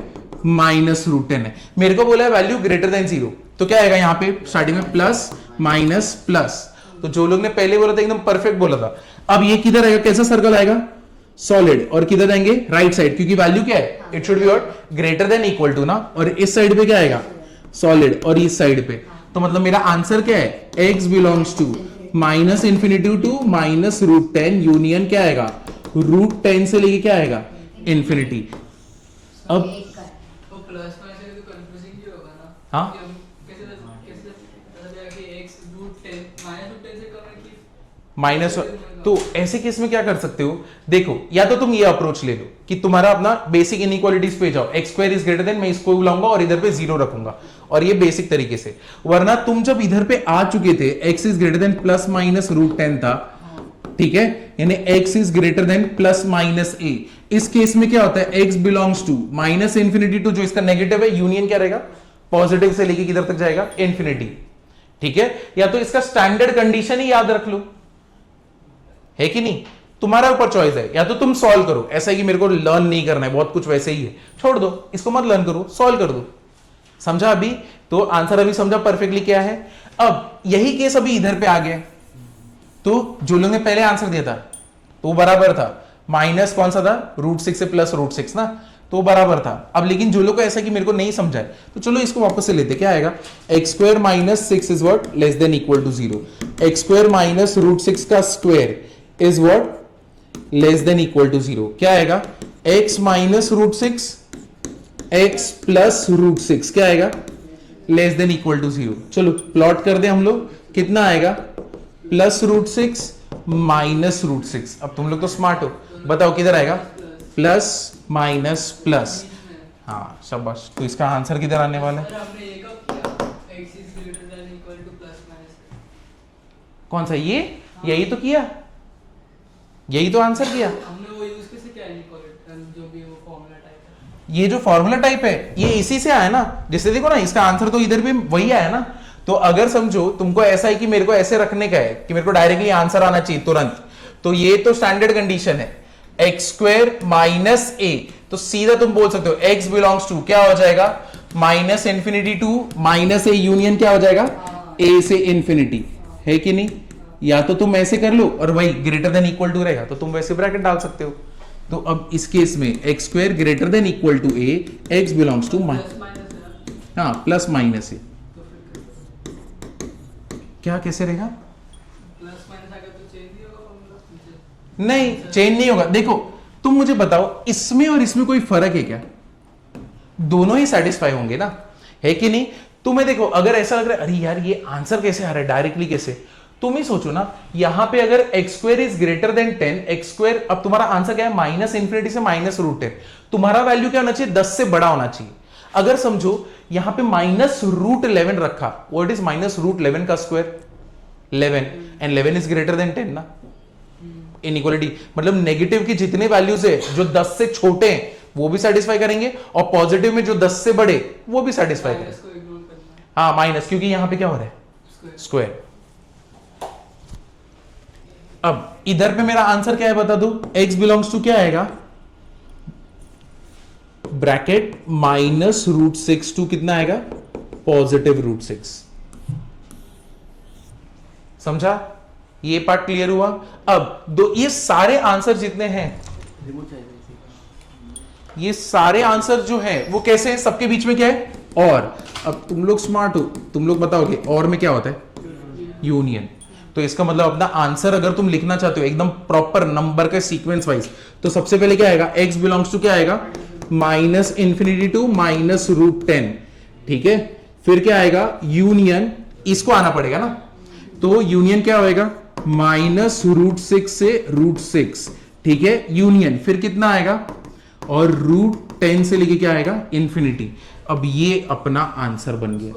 माइनस √10 है। मेरे को बोला है वैल्यू ग्रेटर देन 0, तो क्या आएगा यहाँ पे स्टार्टिंग में प्लस माइनस प्लस। तो जो लोग ने पहले बोला था एकदम परफेक्ट बोला था। अब ये किधर आएगा, कैसा सर्कल आएगा सॉलिड, और किधर जाएंगे राइट साइड, क्योंकि वैल्यू क्या है it should be what greater than equal to ना, और इस साइड पे क्या आएगा सॉलिड और इस साइड पे। तो मतलब मेरा आंसर क्या है x belongs to minus infinity to minus √10 union क्या आएगा √10 से लेके क्या आएगा इंफिनिटी। अब तो प्लस माइनस से तो कंफ्यूजिंग ही होगा ना। हाँ? कि हम कैसे पता चलेगा कि x √10 माइनस √10 से कम है कि माइनस। तो ऐसे केस में क्या कर सकते हो, देखो या तो तुम ये अप्रोच ले लो कि तुम्हारा अपना बेसिक इनइक्वालिटीज पे जाओ, x² इज ग्रेटर देन, मैं इसको बुलाऊंगा और इधर पे 0 रखूंगा, और ये बेसिक तरीके से। वरना तुम जब इधर पे आ चुके थे x is greater than plus minus √10 था, ठीक है, यानी x is greater than plus minus a। इस केस में क्या होता है x belongs to minus infinity to, जो इसका नेगेटिव है यूनियन क्या रहेगा पॉजिटिव से लेके किधर तक जाएगा इंफिनिटी। ठीक है, या तो इसका स्टैंडर्ड कंडीशन ही याद रख लो, है कि नहीं, तुम्हारा ऊपर चॉइस है। या तो तुम सॉल्व करो, ऐसा है कि मेरे को लर्न नहीं करना है, बहुत कुछ वैसे ही है, छोड़ दो इसको, मत लर्न करो, सॉल्व कर दो। समझा अभी, तो आंसर अभी समझा परफेक्टली क्या है। अब यही केस अभी इधर पे आ गया, तो जो लोगों ने पहले आंसर दिया था तो बराबर था, माइनस कौन सा था √6 से प्लस √6 ना, तो बराबर था। अब लेकिन जो लोग को ऐसा कि मेरे को नहीं समझा है, तो चलो इसको वापस से लेते, क्या आएगा x² minus 6 is what less than equal to 0, x² minus √6 का square is what less than equal to 0। क्या आएगा x माइनस √6 x प्लस √6 क्या आएगा लेस देन इक्वल टू 0। चलो प्लॉट कर दे हम लोग, कितना आएगा प्लस √6 माइनस √6। अब तुम लोग तो स्मार्ट हो, बताओ किधर आएगा प्लस माइनस प्लस। हाँ शाबाश, तो इसका आंसर किधर आने वाला है, सर हमने ये कब किया x is greater than equal to plus minus, कौन सा ये, यही तो किया, यही तो आंसर किया। हमने वो यूज कैसे किया इनइक्वालिटी जो भी वो फार्मूला टाइप है। ये जो फॉर्मूला टाइप है ये इसी से आया ना, जिससे देखो ना इसका आंसर तो इधर भी वही आया ना। तो अगर समझो तुमको ऐसा है कि मेरे को ऐसे रखने का है कि मेरे को डायरेक्टली आंसर आना चाहिए तुरंत, तो ये तो स्टैंडर्ड कंडीशन है x² माइनस a, तो सीधा तुम बोल सकते हो x बिलोंग्स टू क्या हो जाएगा minus infinity to minus a union क्या हो जाएगा a से इंफिनिटी, है कि नहीं। या तो तुम ऐसे कर लो और वही ग्रेटर देन इक्वल टू रहेगा, तो तुम वैसे ब्रैकेट डाल सकते हो। तो अब इस केस में x² greater than equal to a, x belongs to plus minus है ना, हाँ प्लस माइनस है, तो फिर क्या कैसे रहेगा, प्लस माइनस अगर तो चेंज नहीं होगा फार्मूला। नहीं चेंज नहीं होगा। देखो तुम मुझे बताओ इसमें और इसमें कोई फर्क है क्या, दोनों ही सेटिस्फाई होंगे ना, है कि नहीं। तुम्हें देखो अगर ऐसा लग रहा है अरे यार ये आंसर कैसे आ रहा है डायरेक्टली कैसे, तुम ही सोचो ना, यहां पे अगर x² is greater then 10, x², अब तुम्हारा आंसर क्या है माइनस इंफिनिटी से माइनस √10, तुम्हारा वैल्यू क्या होना चाहिए 10 से बड़ा होना चाहिए। अगर समझो यहां पे माइनस √11 रखा, व्हाट इज माइनस √11 का square 11, and 11 is greater then 10 ना, इनइक्वालिटी मतलब नेगेटिव की जितने वैल्यूज है जो 10 से छोटे हैं वो भी सेटिस्फाई करेंगे, और पॉजिटिव में जो 10 से बड़े वो भी सेटिस्फाई करेंगे। माइनस को इग्नोर करना है, हाँ माइनस, क्योंकि यहां पे क्या हो रहा है स्क्वायर। स्क्वायर। अब इधर पे मेरा आंसर क्या है बता दो, x बिलोंग्स टू क्या आएगा ब्रैकेट माइनस √6 टू कितना आएगा पॉजिटिव √6। समझा, ये पार्ट क्लियर हुआ। अब दो ये सारे आंसर जितने हैं, ये सारे आंसर जो है वो कैसे हैं, सबके बीच में क्या है और। अब तुम लोग स्मार्ट हो, तुम लोग बताओगे और में क्या होता है यूनियन। तो इसका मतलब अपना आंसर अगर तुम लिखना चाहते हो एकदम प्रॉपर नंबर के सीक्वेंस वाइज, तो सबसे पहले क्या आएगा x बिलोंग्स टू क्या आएगा माइनस इंफिनिटी टू माइनस √10, ठीक है। फिर क्या आएगा यूनियन, इसको आना पड़ेगा ना, तो यूनियन क्या होएगा माइनस √6 से √6, ठीक है, यूनियन, फिर कितना आएगा, और रूट 10 से लेके क्या आएगा, इंफिनिटी। अब ये अपना आंसर बन गया।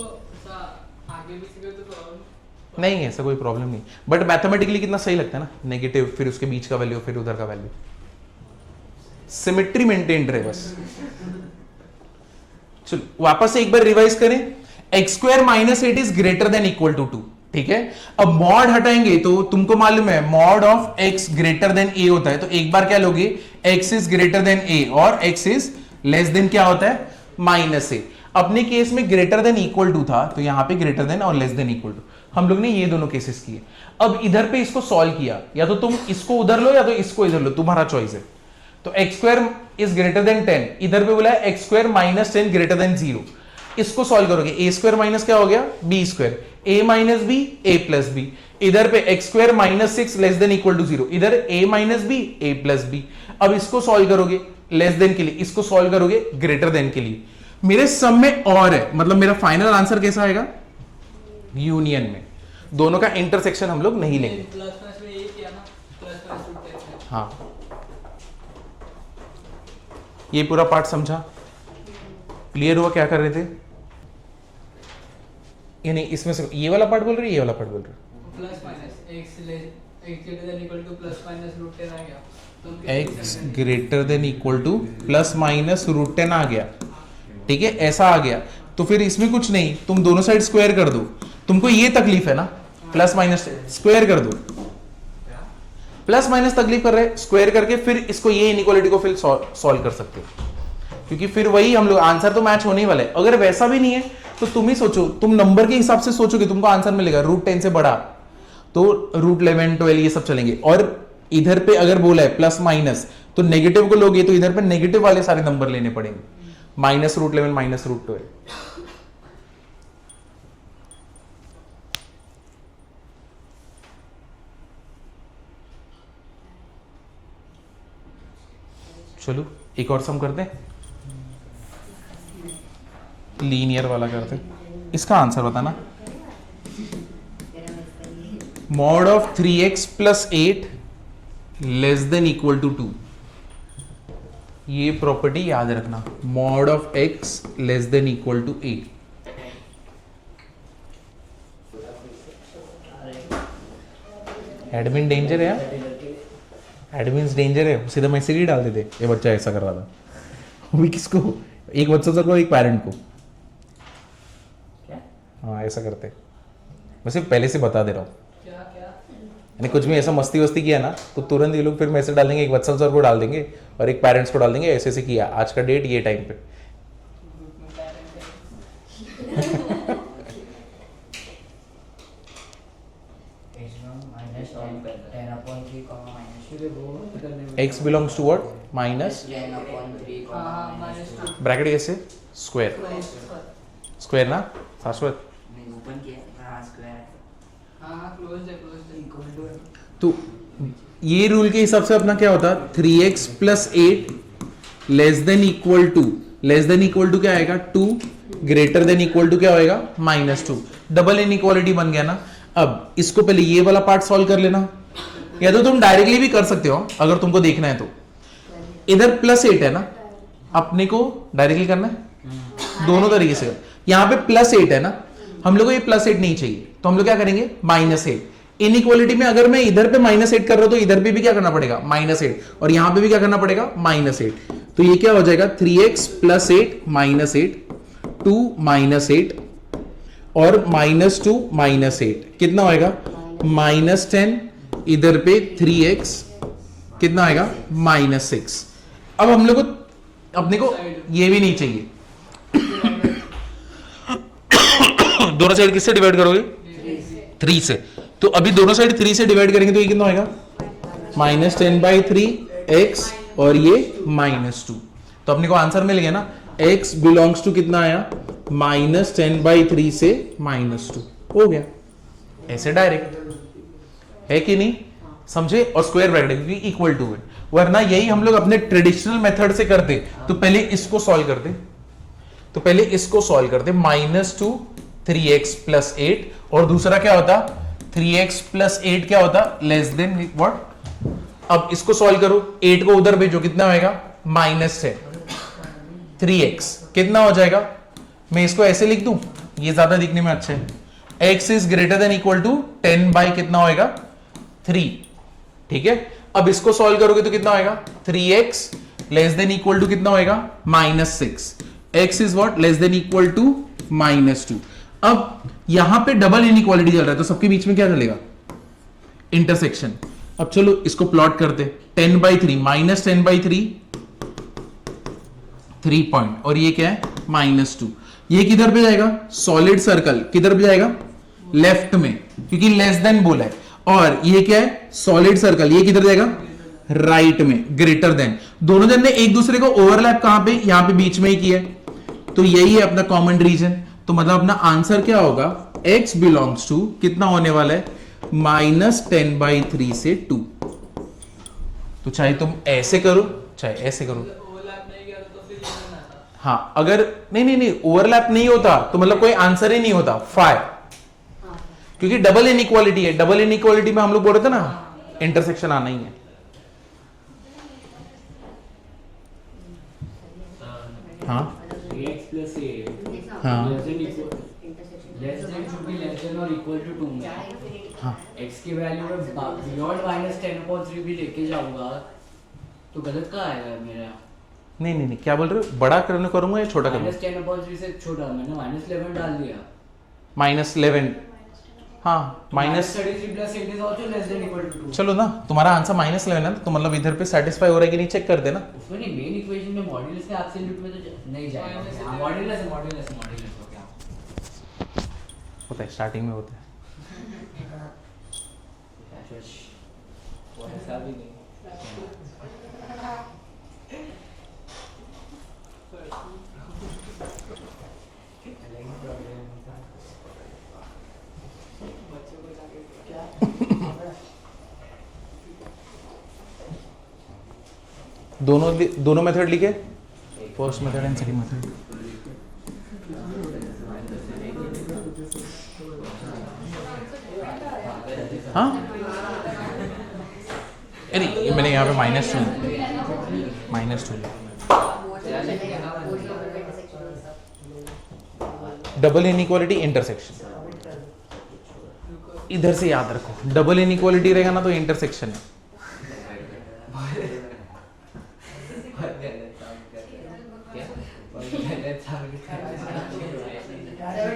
आगे भी सीखे तो प्रॉब्लम नहीं ऐसा कोई प्रॉब्लम नहीं, बट मैथमेटिकली कितना सही लगता है ना, नेगेटिव फिर उसके बीच का वैल्यू फिर उधर का वैल्यू, सिमेट्री मेंटेन रहे बस। चलो वापस से एक बार रिवाइज करें, x square minus 8 is greater than equal to 2, ठीक है। अब मॉड हटाएंगे तो तुमको मालूम है mod of x greater than a होता है, तो एक बार क्या लोगे, x is greater than a और एक्स इज लेस देन क्या होता है, माइनस ए। अपने केस में ग्रेटर देन इक्वल टू था, तो यहां पे ग्रेटर देन और लेस देन इक्वल टू, हम लोग ने ये दोनों केसेस किए। अब इधर पे इसको सॉल्व किया, या तो तुम इसको उधर लो या तो इसको इधर लो, तुम्हारा चॉइस है। तो x square is greater then 10, इधर पे बोला है x square minus 10 greater than 0, इसको सॉल्व करोगे, ए स्क्वायर माइनस क्या हो गया, b square, a minus b a plus b, इधर पे x square minus 6 less than equal to 0, इधर a minus b a plus b. अब इसको सॉल्व करोगे लेस देन के लिए, इसको सॉल्व करोगे ग्रेटर देन के लिए। मेरे सब में और है, मतलब मेरा फाइनल आंसर कैसा आएगा, यूनियन में, दोनों का इंटरसेक्शन हम लोग नहीं लेंगे। प्लस प्लस में ये किया ना, प्लस प्लस रूट 10 हाँ ये पूरा पार्ट समझा, क्लियर हुआ क्या कर रहे थे, यानी इसमें से ये वाला पार्ट बोल रहे, ये वाला पार्ट बोल रहे, plus minus x greater than equal to plus minus root 10 आ गया, तो हम x greater than equal to plus minus root 10 आ गया, ठीक है, ऐसा आ गया। तो फिर इसमें कुछ नहीं, तुम दोनों साइड स्क्वायर कर दो, तुमको ये तकलीफ है ना, प्लस माइनस स्क्वायर कर दो, प्लस माइनस तकलीफ कर रहे, स्क्वायर करके फिर इसको ये इनइक्वालिटी को फिर सॉल्व कर सकते हो, क्योंकि फिर वही हम लोग आंसर तो मैच होने ही वाला है। अगर वैसा भी नहीं है तो तुम ही सोचो, तुम नंबर के हिसाब से सोचोगे तुमको आंसर मिलेगा, रूट 10 से बड़ा तो रूट 11 12 ये सब चलेंगे। और इधर पे अगर बोला है प्लस माइनस तो नेगेटिव को लोगे तो इधर पे नेगेटिव वाले सारे नंबर लेने पड़ेंगे, माइनस रूट 11 माइनस रूट 12। चलो एक और सम करते हैं, लीनियर वाला करते हैं, इसका आंसर बताना। Mod of 3x plus 8 less than equal to 2, ये प्रॉपर्टी याद रखना, mod of x less than equal to 8। Admin danger है यार, एडमिन डेंजर है, सीधा मैसेज ही डाल देते ये बच्चा ऐसा कर रहा था। अभी किसको, एक बच्चा को एक पेरेंट को, हाँ ऐसा करते, वैसे पहले से बता दे रहा हूँ, क्या क्या यानी कुछ भी ऐसा मस्ती वस्ती किया ना तो तुरंत ये लोग फिर मैसेज डाल देंगे, एक वत्सल सर को डाल देंगे और एक पेरेंट्स को डाल देंगे, ऐसे ऐसे किया, आज का डेट ये टाइम पे। ग्रुप में पेरेंट है माइनस 10 अपॉन 3 कॉमा माइनस फिर वो करने में x belongs to what, minus 10 upon 3 हाँ कॉमा माइनस माइनस 2 ब्रैकेट कैसे, स्क्वायर, स्क्वायर ना शाश्वत। नहीं ओपन किया हाँ स्क्वायर है, हाँ क्लोज है इक्वल टू तो ये रूल के हिसाब से अपना क्या होता, 3x plus 8 less than equal to, less than equal to क्या आएगा 2, ग्रेटर देन इक्वल टू क्या होएगा -2, डबल इनइक्वालिटी बन गया ना। अब इसको पहले ये वाला पार्ट सॉल्व कर लेना, या तो तुम डायरेक्टली भी कर सकते हो अगर तुमको देखना है तो। इधर +8 है ना, अपने को डायरेक्टली करना है, दोनों तरीके से। यहां पे +8 है ना, हम लोग को ये +8 नहीं चाहिए, तो हम लोग क्या करेंगे -8। इनइक्वालिटी में अगर मैं इधर पे -8 कर रहा हूं तो इधर पे भी क्या करना पड़ेगा -8, और यहां पे भी क्या करना पड़ेगा -8। तो ये क्या हो जाएगा 3x + 8 -8 2 -8 और -2 -8 कितना होएगा -10, इधर पे 3x कितना आएगा -6। अब हम लोग को अपने को ये भी नहीं चाहिए, दोनों साइड किससे डिवाइड करोगे 3 से, तो अभी दोनों साइड 3 से डिवाइड करेंगे तो ये कितना होएगा -10/3x और ये -2। तो अपने को आंसर मिल गया ना, x बिलोंग्स टू कितना आया -10/3 से -2 हो गया, ऐसे डायरेक्ट है कि नहीं, समझे। और स्क्वायर ब्रैकेट क्योंकि इक्वल टू है, वरना यही हम लोग अपने ट्रेडिशनल मेथड से करते, तो पहले इसको सॉल्व करते, तो पहले इसको सॉल्व करते, -2 3x + 8 और दूसरा क्या होता 3x + 8 क्या होता लेस देन व्हाट अब इसको सॉल्व करो, 8 को उधर भेजो, कितना होएगा -10, 3x कितना हो जाएगा, मैं इसको ऐसे लिख दूं, ये ज्यादा दिखने में अच्छा है, x is greater than equal to 10 by कितना होएगा 3, ठीक है। अब इसको सॉल्व करोगे तो कितना होएगा 3x less than equal to कितना होएगा -6, x is what less than equal to -2। अब यहां पे डबल इनइक्वालिटी चल रहा है तो सबके बीच में क्या चलेगा, इंटरसेक्शन। अब चलो इसको प्लॉट करते, 10/3 -10/3 3 पॉइंट, और ये क्या है -2, ये किधर पे जाएगा, सॉलिड सर्कल किधर पे जाएगा, लेफ्ट में, क्योंकि लेस देन बोला है, और ये क्या है सॉलिड सर्कल, ये किधर जाएगा राइट में, ग्रेटर देन। दोनों जन ने एक दूसरे को ओवरलैप कहां पे, यहां पे बीच में ही किया है, तो यही है अपना कॉमन रीजन। तो मतलब अपना आंसर क्या होगा, x बिलोंग्स टू कितना होने वाला है -10/3 से 2। तो चाहे तुम ऐसे करो चाहे ऐसे करो, ओवरलैप नहीं किया तो फिर ये ना था। हाँ अगर नहीं ओवरलैप नहीं होता तो मतलब कोई आंसर ही नहीं होता, फाइ, क्योंकि डबल इनइक्वालिटी है, डबल इनइक्वालिटी में हम लोग बोल रहे थे ना इंटरसेक्शन आना ही है। हाँ x plus a हाँ less than should be less than or equal to 2 में हाँ x की वैल्यू में बियॉन्ड -10/3 भी लेके जाऊंगा तो गलत कहाँ आएगा मेरा, नहीं क्या बोल रहे हो, बड़ा करने करूंगा या छोटा करूंगा, -10/3 से छोटा, मैंने -11 डाल दिया, -11, हाँ -33 plus 8 is also less than equal to 2। चलो ना, तुम्हारा आंसर -11 है तो मतलब इधर पे सेटिस्फाई हो रहा है कि नहीं चेक कर देना। उसमें नहीं, मेन इक्वेशन में मॉड्यूलस के एब्सोल्यूट में तो नहीं जाएगा, हां मॉड्यूलस हो गया, होता है स्टार्टिंग में होता है। ऐसा भी नहीं। दोनों मेथड लिखे, first method and second method. हाँ अरे मैंने यहाँ पे -2 डबल इनइक्वालिटी इंटरसेक्शन, इधर से याद रखो, डबल इनइक्वालिटी रहेगा ना तो इंटरसेक्शन है।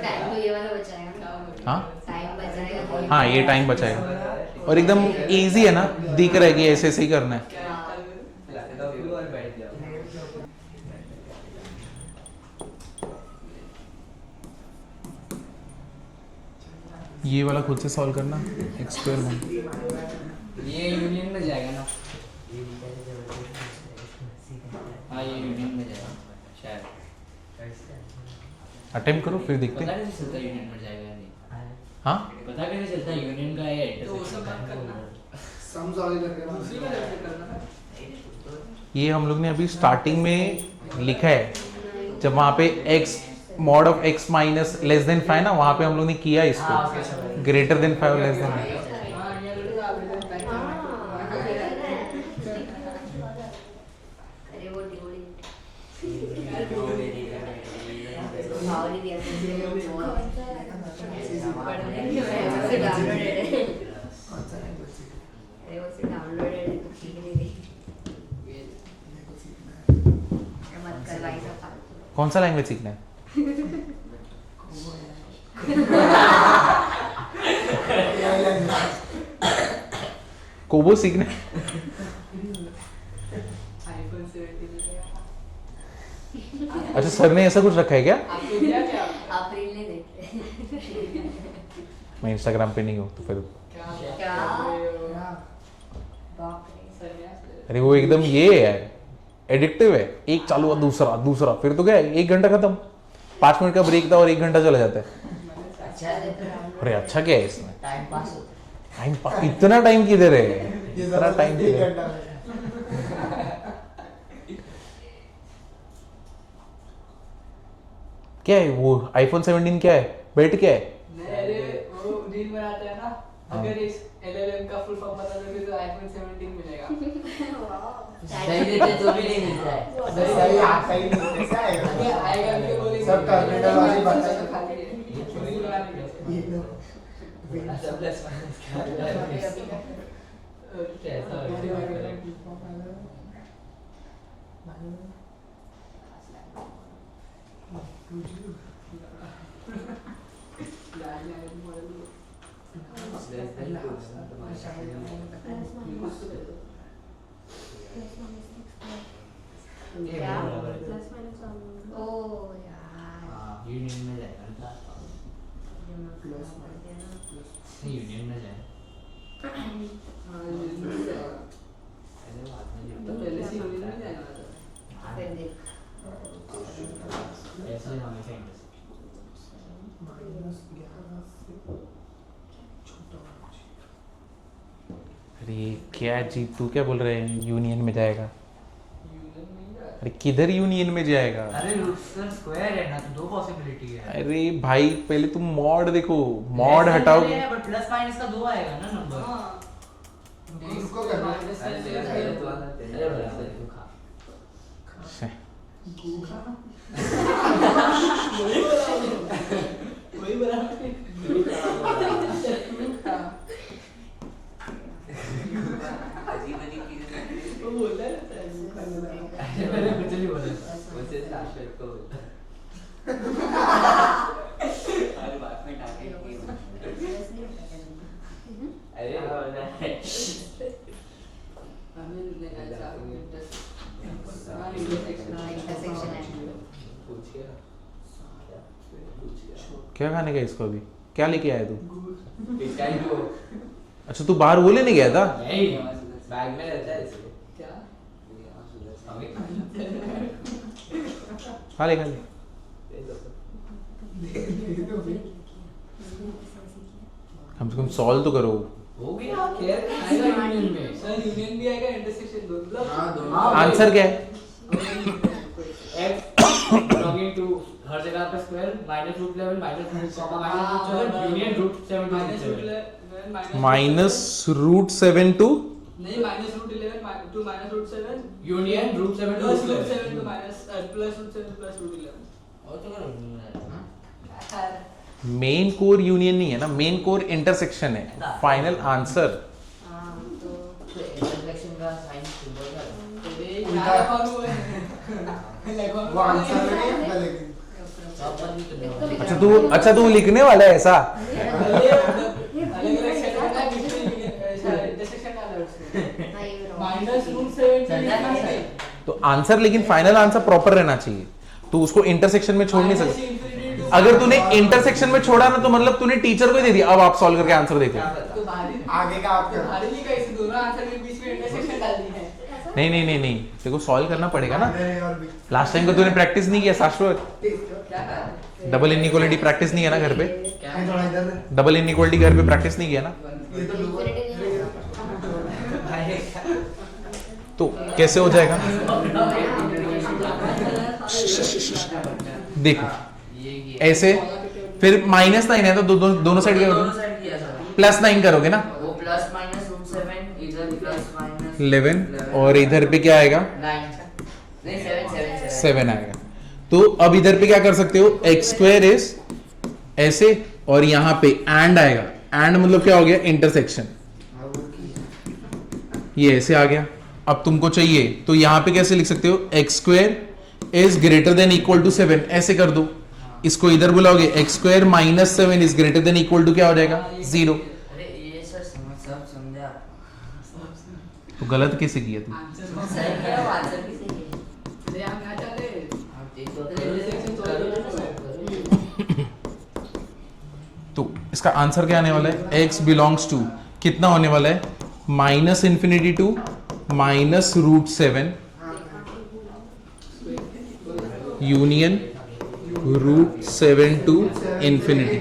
टाइम तो ये वाला बचाएगा, हाँ टाइम बचाएगा। हाँ ये टाइम बचाएगा और एकदम इजी है ना, दिख रहा है कि ऐसे ही करना है। ये वाला खुद से सॉल्व करना, x² ये यूनियन में जाएगा ना, हाँ ये यूनियन में जाएगा शायद, अटेम्प्ट करो फिर देखते पता हैं। कैसे चलता यूनियन में जाएगा या नहीं, हाँ पता कैसे चलता यूनियन का या तो वो सब बात करना इंटरसेक्शन सम सॉल्व करके ना, उसी में जाके करना ना। ये हम लोग ने अभी स्टार्टिंग में लिखा है, जब वहां पे x mod of x minus less than 5 ना, वहां पे हम लोग ने किया इसको, ग्रेटर देन 5 लेस देन। हाँ ये लोग आप इधर टाइप अरे वो भाव नहीं दिया उसे डाउनलोडेड है, अरे उसे डाउनलोडेड है तो ठीक नहीं रही, मत करवाई सब फालतू। कौन सा लैंग्वेज सीखना है? कोबो सीखना है? आईफोन 17 अच्छा सर ने ऐसा कुछ रखा है क्या? आपको दिया क्या? आप रील नहीं देखते मैं इंस्टाग्राम पे नहीं हूँ तो फिर क्या? बाप रे। सन्यास अरे वो एकदम ये है यार, एडिक्टिव है, एक चालू हुआ दूसरा फिर तो क्या है 1 घंटा खत्म, 5 मिनट का ब्रेक था और 1 घंटा चला जाता है। अच्छा है तो अरे अच्छा क्या है इसमें, टाइम पास होता टाइम इतना टाइम किधर है, इतना टाइम किधर है? क्या है वो आईफोन 17 क्या है, बेट क्या है? नहीं अरे वो रील बनाते हैं ना, अगर इस LLM का फुल फॉर्म बता दोगे तो iPhone 17 मिलेगा। सही देते तो भी नहीं मिलता है। सही आता ही नहीं, कैसा आएगा? अगर आएगा भी तो बोलेंगे सब टर्मिनल वाली बात है। खाली है। चोरी लगाने के। ये लो। अच्छा प्लस माइनस का कैसा हो गया? क्या? ओ यार यूनियन में जाएगा यूनियन में जाए तो पहले से यूनियन में जाएगा तो। फिर देख ऐसे हमेशा अरे क्या जी, तू क्या बोल रहे हैं यूनियन में जाएगा? यूनियन में ही जाएगा। अरे किधर यूनियन में जाएगा? अरे रूट स्क्वायर है ना, तो दो पॉसिबिलिटी है। अरे भाई पहले तुम मॉड देखो, मॉड हटाओगे। बट प्लस माइनस का 2 आएगा ना नंबर। हाँ। इसको करना है। वही बना। वो बोलता है मैंने कुछ नहीं बोला। वैसे शाश्वत को बोलता है। अरे बात में टाके अरे बोला है। हमें ऐसा इंटरसेक्शन है। पूछिए क्या खाने का इसको अभी? क्या लेके आया तू? इसका ही वो अच्छा तू बाहर वो लेने गया था? नहीं बैग में रहता है इसलिए। क्या? खा ले खा ले। कम से कम सॉल्व तो करो। हो गया खैर आएगा यूनियन में। सर यूनियन भी आएगा इंटरसेक्शन दोनों। हाँ, दोनों। आंसर क्या है? f belonging to हर जगह पे square minus root 11 minus root comma minus root 7 union root 7 to minus root 7 minus root 7 to नहीं minus root 11 to minus root 7 union root 7 to plus root 7 7 to minus plus root 7 plus root 11। और तो करो main core union नहीं है ना, main core intersection है। Final answer हाँ तो इंटरसेक्शन का साइन सिंबल है। ये क्या लिखा हुआ है? वो आंसर में नहीं आता लेकिन। अपन भी तो नहीं। अच्छा तू लिखने वाला है ऐसा? माइनस रूट 7 तो आंसर, लेकिन फाइनल आंसर प्रॉपर रहना चाहिए। तू उसको इंटरसेक्शन में छोड़ नहीं सकता। अगर तूने इंटरसेक्शन में छोड़ा ना तो मतलब तूने टीचर को ही दे दिया। अब आप सॉल्व करके आंसर देखो। आगे का आप करो। दोनों आंसर के बीच में इंटरसेक्शन डाल दी है। नहीं तेरे को सॉल्व करना पड़ेगा ना। और भी। लास्ट टाइम को तूने प्रैक्टिस नहीं किया शाश्वत। क्या कर डबल इनइक्वालिटी प्रैक्टिस नहीं किया ना घर पे? मैं थोड़ा इधर है। डबल इनइक्वालिटी घर पे प्रैक्टिस नहीं किया ना? ये तो लोअर। तो कैसे हो जाएगा? देखो ऐसे, फिर -9 है तो दोनों साइड क्या दोनों करोगे? साइड किया था। +9 करोगे ना? वो प्लस माइनस रूट 7 इधर प्लस माइनस 11 और इधर पे क्या आएगा? 9 नहीं 7 7 आएगा। तो अब इधर पे क्या कर सकते हो? x² इज ऐसे और यहाँ पे एंड आएगा। एंड मतलब क्या हो गया? इंटरसेक्शन। ये ऐसे आ गया। अब तुमको चाहिए तो यहाँ पे कैसे लिख सकते हो? x² is greater than equal to 7 ऐसे कर दो। इसको इधर बुलाओगे x² minus 7 is greater than equal to क्या हो जाएगा? 0। अरे ये सर सब समझे आप। तो गलत कैसे किया तू? सही किया वो आंसर भी सही है। अरे हम क्या चाह रहे हैं? आप देख तो तो इसका आंसर क्या आने वाला है? x बिलोंग्स टू कितना होने वाला है? -∞ टू -√7 यूनियन √7 टू इंफिनिटी।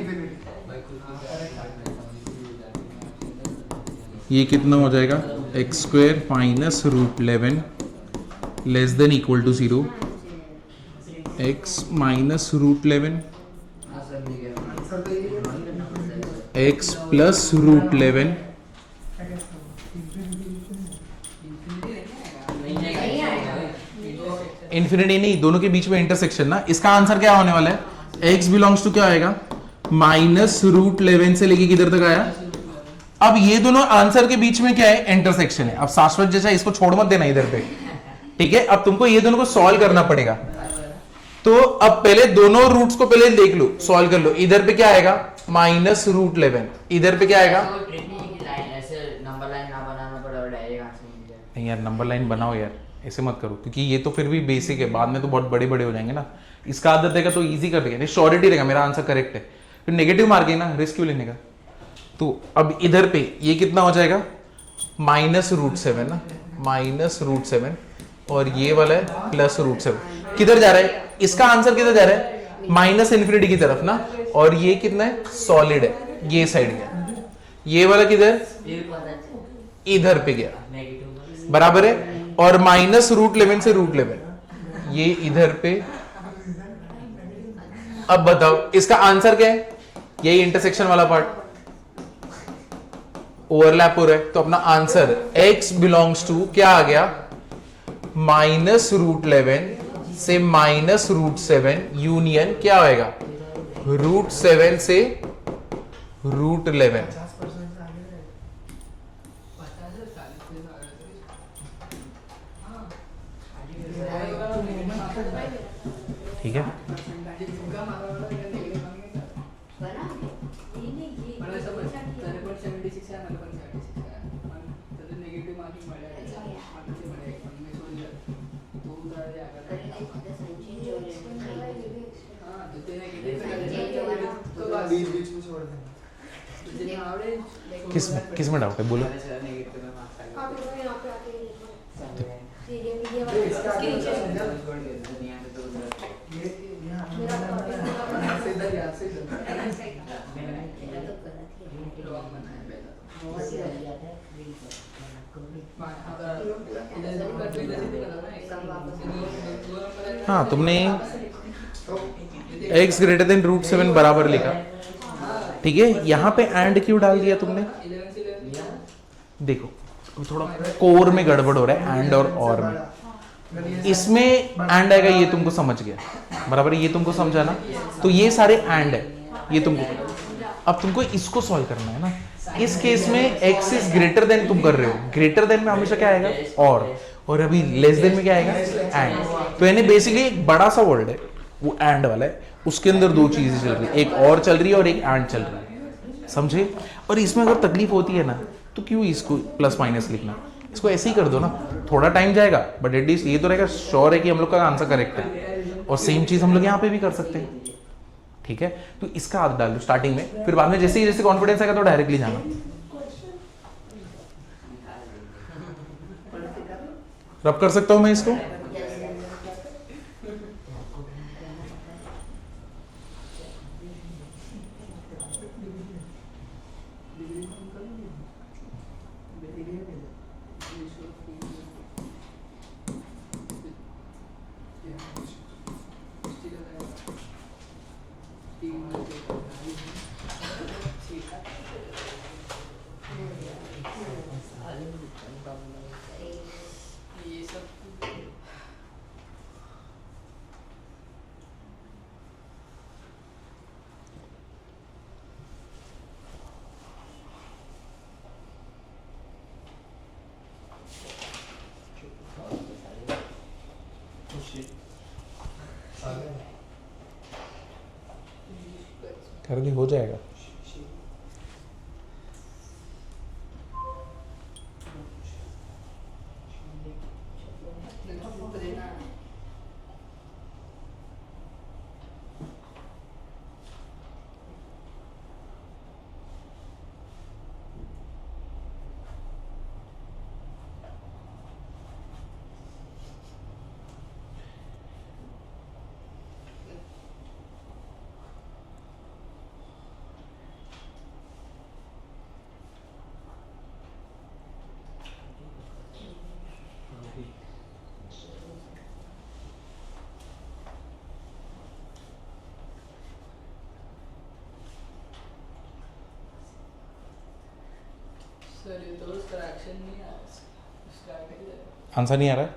ये कितना हो जाएगा? x² minus √11 less than equal to 0। x minus √11 answer तो ये है। x प्लस रूट 11 नहीं आएगा। इन्फिनिटी नहीं, दोनों के बीच में इंटरसेक्शन ना, इसका आंसर क्या होने वाला है? x बिलोंग्स टू क्या आएगा? माइनस रूट 11 से लेके किधर तक आया? अब ये दोनों आंसर के बीच में क्या है? इंटरसेक्शन है। अब शाश्वत जैसा इसको छोड़ मत देना इधर पे, ठीक है? अब तुमको ये दोनों को सॉल्व करना पड़ेगा। तो अब पहले दोनों रूट्स को पहले देख लो, सॉल्व कर लो। इधर पे क्या आएगा? Minus root 11। इधर पे क्या आएगा? नंबर लाइन ना बनाना पड़ा, डायरेक्ट आंसर मिल जाए। नहीं यार, नंबर लाइन बनाओ यार, ऐसे मत करो, क्योंकि ये तो फिर भी बेसिक है, बाद में तो बहुत बड़े बड़े हो जाएंगे ना। इसका आदत देगा तो इजी कर देगा, नहीं श्योरिटी रहेगा मेरा आंसर करेक्ट है, फिर नेगेटिव मार्किंग ना, रिस्क क्यों लेने का। तो अब इधर पे ये कितना हो जाएगा? माइनस रूट 7 ना, माइनस रूट 7, और ये वाला है प्लस रूट 7। किधर जा रहा है? इसका आंसर किधर जा रहा है? माइनस इन्फिनिटी की तरफ ना, और ये कितना है? सॉलिड है, ये साइड गया। ये वाला किधर? इधर पे गया, बराबर है। और माइनस रूट 11 से रूट 11 ये इधर पे। अब बताओ इसका आंसर क्या है? यही इंटरसेक्शन वाला पार्ट ओवरलैप हो रहा है, तो अपना आंसर x बिलोंग्स टू क्या आ गया? माइनस रूट 11 से माइनस रूट 7 यूनियन क्या आएगा? रूट 7 से रूट 11। ठीक है, बना? ये मला समज त्याने पण 76 आहे, मला पण 76 आहे. पण त्याचं निगेटिव्ह मार्किंग मिळालं. आता ते म्हणे पण मी सोडलं. तो उतारा दे आगा. हां, तो ते निगेटिव्ह तो बस बीच बीच में छोड़ देना। तुझे आवडे किस में डाउट है? बोलो। नेगेटिव में मार्क्स आ आप लोग यहाँ पे आके ये ये वाला इसका इसके नीचे आगे दुनिया में तो ये यहाँ मेरा टॉपिक सीधा यहाँ से इधर। तेरा तो गलत ही है। लॉक बनाया पहला. बहुत ही गलत है। आता इधर से कट इधर से निकला ना एक कम वापस दो नंबर. हाँ, तुमने तो x ग्रेटर देन रूट 7 बराबर लिखा, ठीक है? यहां पे एंड क्यों डाल दिया तुमने? 11 से 11 देखो थोड़ा कोर में गड़बड़ हो रहा है एंड और में। इसमें एंड आएगा, ये तुमको समझ गया, बराबर है? ये तुमको समझा ना? तो ये सारे एंड है, ये तुमको। अब तुमको इसको सॉल्व करना है ना। इस केस में x इज ग्रेटर देन तुम कर रहे हो, ग्रेटर देन में हमेशा क्या आएगा? और अभी लेस देन में क्या आएगा? एंड। तो यानी बेसिकली एक बड़ा सा वर्ड है वो एंड वाला है, उसके अंदर दो चीजें चल रही है, एक और चल रही है और एक एंड चल रहा है, समझे? और इसमें अगर तकलीफ होती है ना, तो क्यों इसको प्लस माइनस लिखना? इसको ऐसे ही कर दो ना, थोड़ा टाइम जाएगा बट एटलीस्ट ये तो रहेगा, श्योर है कि हम लोग का आंसर करेक्ट है। और सेम चीज हम लोग यहाँ पे भी कर सकते हैं, ठीक है? तो इसका आदत डाल दो स्टार्टिंग में, फिर बाद में जैसे ही जैसे कॉन्फिडेंस आएगा तो डायरेक्टली जाना। रब कर सकता हूं मैं इसको? ये सब कर दी, हो जाएगा। सर ये तो फ्रैक्शन नहीं आ रहा स्टार्ट है आंसर नहीं आ रहा है?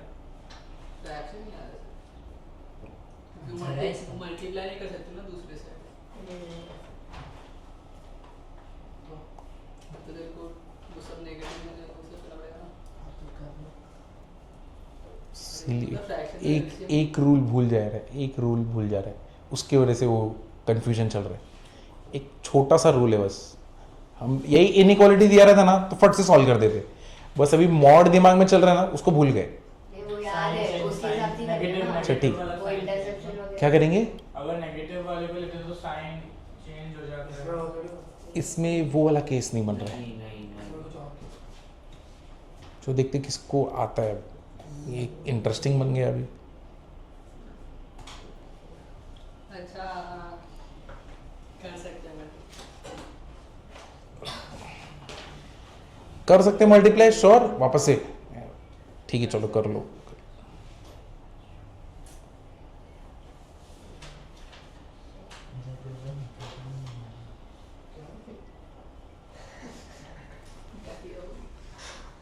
फ्रैक्शन नहीं आ रहा आंसर है इसमें। मल्टीप्लाई नहीं कर सकते ना दूसरे से तो देखो वो सब नेगेटिव में उससे चला पड़ेगा ना एक रूल भूल जा रहा है, एक रूल भूल जा रहा है, उसकी वजह से वो कंफ्यूजन चल रहा है। एक छोटा सा रूल है बस, हम यही इनइक्वालिटी दिया रहता ना तो फट से सॉल्व कर देते, बस अभी मॉड दिमाग में चल रहा है ना, उसको भूल गए। वो याद है उसके हिसाब से करेंगे ना। अच्छा, ठीक। वो इंटरसेप्शन वगैरह क्या करेंगे अगर नेगेटिव वाले पे लेते तो साइन चेंज हो जाता है। इसमें? वो वाला केस नहीं बन रहा है, नहीं नहीं नहीं जो देखते किसको आता है। ये इंटरेस्टिंग बन गया अभी। अच्छा कर सकते हैं कर सकते मल्टीप्लाई, श्योर? वापस से? ठीक है चलो कर लो।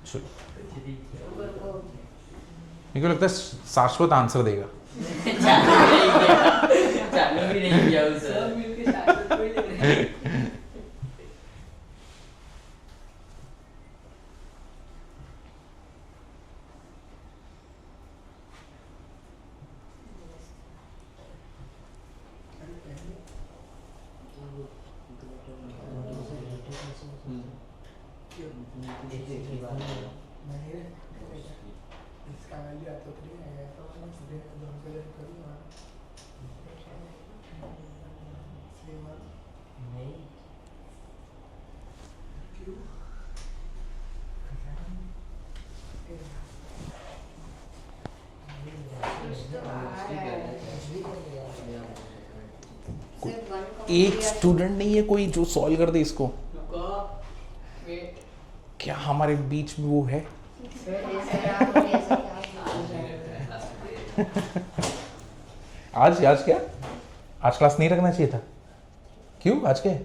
चलो, मेरे को लगता है शाश्वत आंसर देगा। चालू भी नहीं किया उसे। सब मिलके शायद कोई ले रहे हैं नहीं रे इसका वैल्यू आता तो नहीं है तो मैं सीधे दोनों के लिए करूंगा सेम नहीं क्यों सिर्फ वन एक स्टूडेंट नहीं है कोई जो सॉल्व कर दे इसको? रुको वेट क्या हमारे बीच में वो है? आज क्या आज क्लास नहीं रखना चाहिए था? क्यों? आज क्या है?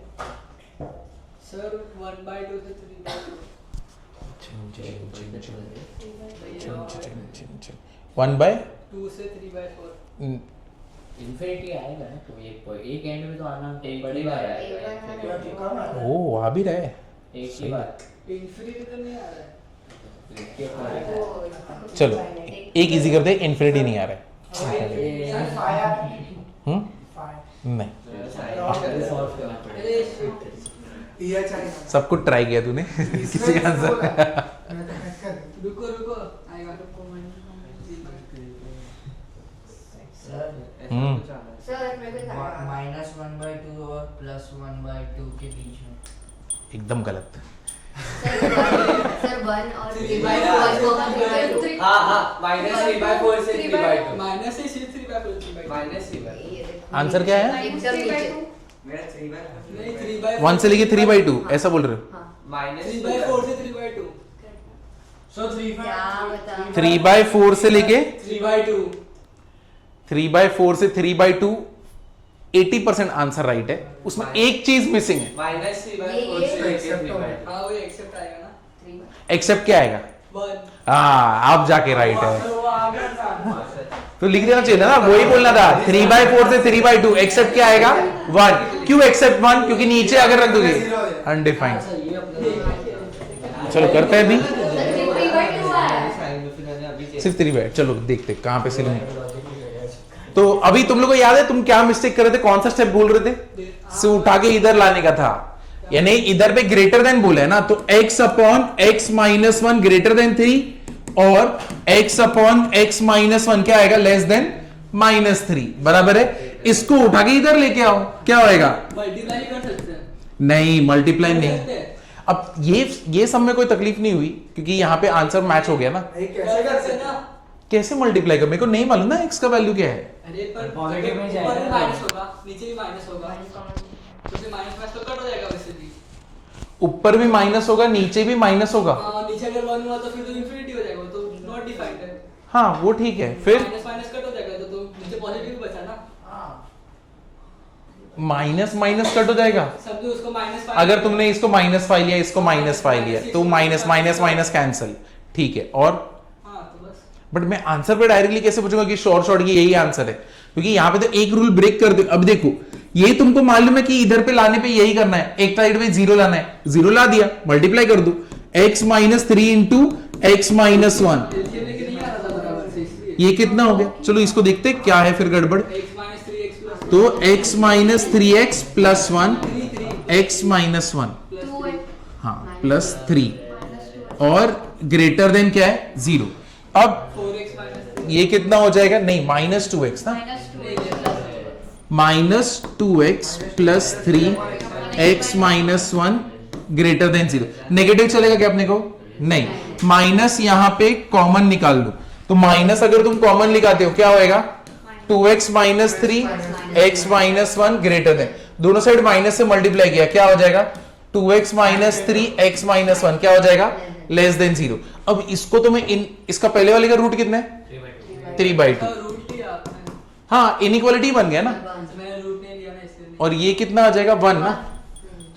सर 1/2 से 3/2 1 बाय 2 से 3/4 इन्फिनिटी आएगा ना, तो एक एंड में तो आना बड़ी बार आएगा। ओ आ भी रहे। एक ही बार इंफिनिटी तो नहीं आ रहा है चलो एक इजी कर दे, इन्फिनिटी नहीं आ रहा है। सर फायर हम्म? फायर नहीं, सॉल्व करना पड़ेगा। ये चाहिए सब कुछ ट्राई किया तूने किसी का आंसर? रुको रुको आएगा रुको सर मेरे को -1/2 और +1/2 के बीच में। एकदम गलत। सर 1 और 3/4 को 3/2 हाँ हाँ -3/4 से 3/2 माइनस से 3/4 -3/2 आंसर क्या है? एकदम नीचे मेरा 3/4 नहीं 3/4 1 से लेके 3/2 ऐसा बोल रहे हो? हाँ 3/4 से 3/2 सो 3 क्या बता 3/4 से लेके 3/2 3/4 से 3/2 80% आंसर राइट है, उसमें एक चीज मिसिंग है। -3/4 से लेके 3/2 हाँ वो एक्सेप्ट आएगा ना एक्सेप्ट क्या आएगा? 1 हाँ आप जाके राइट है, तो वो आ गया था। तो लिख देना चाहिए था ना, वही बोलना था। 3/4 से 3/2 एक्सेप्ट क्या आएगा? 1। क्यों एक्सेप्ट 1? क्योंकि नीचे अगर रख दोगे अनडिफाइंड। चलो करते हैं अभी 3/2 आया सिर्फ 3/2। चलो देखते कहां पे सिलेंगे। तो अभी तुम लोग को याद है तुम क्या मिस्टेक कर रहे थे, कौन सा स्टेप बोल रहे थे? से उठा के इधर लाने का था, यानी इधर पे ग्रेटर देन बोला है ना, तो x upon x minus 1 greater than 3 और x अपॉन x माइनस 1 क्या आएगा? लेस देन -3 बराबर है। इसको उठा के इधर लेके आओ, क्या होएगा? मल्टीप्लाई कर सकते हैं नहीं मल्टीप्लाई कर नहीं। सकते हैं। अब ये सब में कोई तकलीफ नहीं हुई क्योंकि यहाँ पे आंसर मैच हो गया ना। नहीं कर कैसे सकते हैं ना कैसे मल्टीप्लाई कर? मेरे को नहीं मालूम ना x का वैल्यू क्या है। अरे पर Positive में जाएगा ऊपर भी ना। माइनस होगा नीचे भी माइनस होगा तो फिर माइनस तो कट हो जाएगा वैसे भी। ऊपर भी माइनस होगा नीचे भी माइनस होगा। हाँ नीचे अगर 1 हुआ तो फिर तो इंफिनिटी हो जाएगा, तो नॉट डिफाइंड है। हाँ वो ठीक है, फिर माइनस माइनस कट हो जाएगा तो नीचे पॉजिटिव भी बचा ना। माइनस माइनस कट हो जाएगा। समझो उसको -5 अगर तुमने इसको -5 लिया, इसको -5 लिया, तो माइनस माइनस माइनस कैंसिल, ठीक है। और हाँ तो बस बट मैं आंसर पे डायरेक्टली कैसे पूछूंगा कि शॉर्ट शॉर्ट की यही आंसर है, क्योंकि यहाँ पे तो एक रूल ब्रेक कर दे। अब देखो ये तुमको मालूम है कि इधर पे लाने पे यही करना है, एक साइड पे 0 लाना है, 0 ला दिया, मल्टीप्लाई कर दो, x - 3 इंटू x - 1, एलसीएम लेके नहीं आ रहा था बराबर से, इसलिए ये कितना हो गया। चलो इसको देखते हैं क्या है फिर गड़बड़। x - 3x प्लस तो x - 3x plus 1, x - 1 2x हाँ प्लस 3 और ग्रेटर देन क्या है 0। अब 4x - ये कितना हो जाएगा, नहीं -2x ना, -2x plus 3 x - 1 greater than 0। Negative चलेगा क्या अपने को, नहीं, माइनस यहां पे कॉमन निकाल लो, तो माइनस अगर तुम कॉमन निकालते हो क्या होएगा, 2x - 3 x - 1 ग्रेटर देन, दोनों साइड माइनस से मल्टीप्लाई किया, क्या हो जाएगा 2x - 3 x - 1 क्या हो जाएगा, लेस देन 0। अब इसको तो मैं इसका पहले वाले का रूट कितना है, 3/2। रूट लिया आपने, हाँ इनइक्वालिटी बन गया ना, मैंने रूट नहीं लिया ना इसलिए। और ये कितना आ जाएगा 1 ना,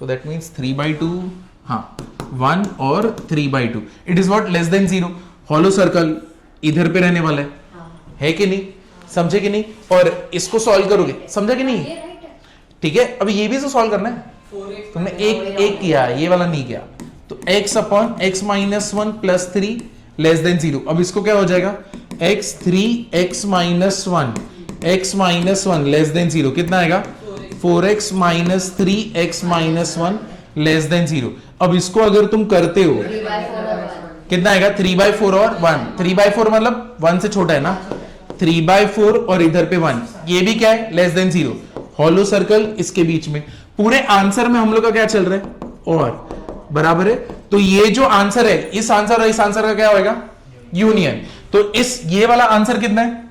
तो दैट मींस 3/2, हाँ 1 और 3/2, it is what less than 0। Hollow circle इधर पे रहने वाला है कि नहीं, समझे कि नहीं। और इसको सॉल्व करोगे, समझा कि नहीं, ठीक है। अब ये भी तो सॉल्व करना है, 4x तुमने एक किया, ये वाला नहीं किया, तो x upon x - 1 plus 3 less than 0। अब इसको क्या हो जाएगा, x 3x - 1 x - 1 less than 0 कितना आएगा, 4x - 3x - 1 लेस देन 0। अब इसको अगर तुम करते हो 3/4 और 1 कितना आएगा, 3/4 और 1, 3/4 मतलब 1 से छोटा है ना, 3/4 और इधर पे 1, ये भी क्या है लेस देन 0, हॉलो सर्कल इसके बीच में। पूरे आंसर में हम लोग का क्या चल रहा है, और बराबर है, तो ये जो आंसर है, इस आंसर और इस आंसर का क्या होगा, यूनियन। तो इस ये वाला आंसर कितना है,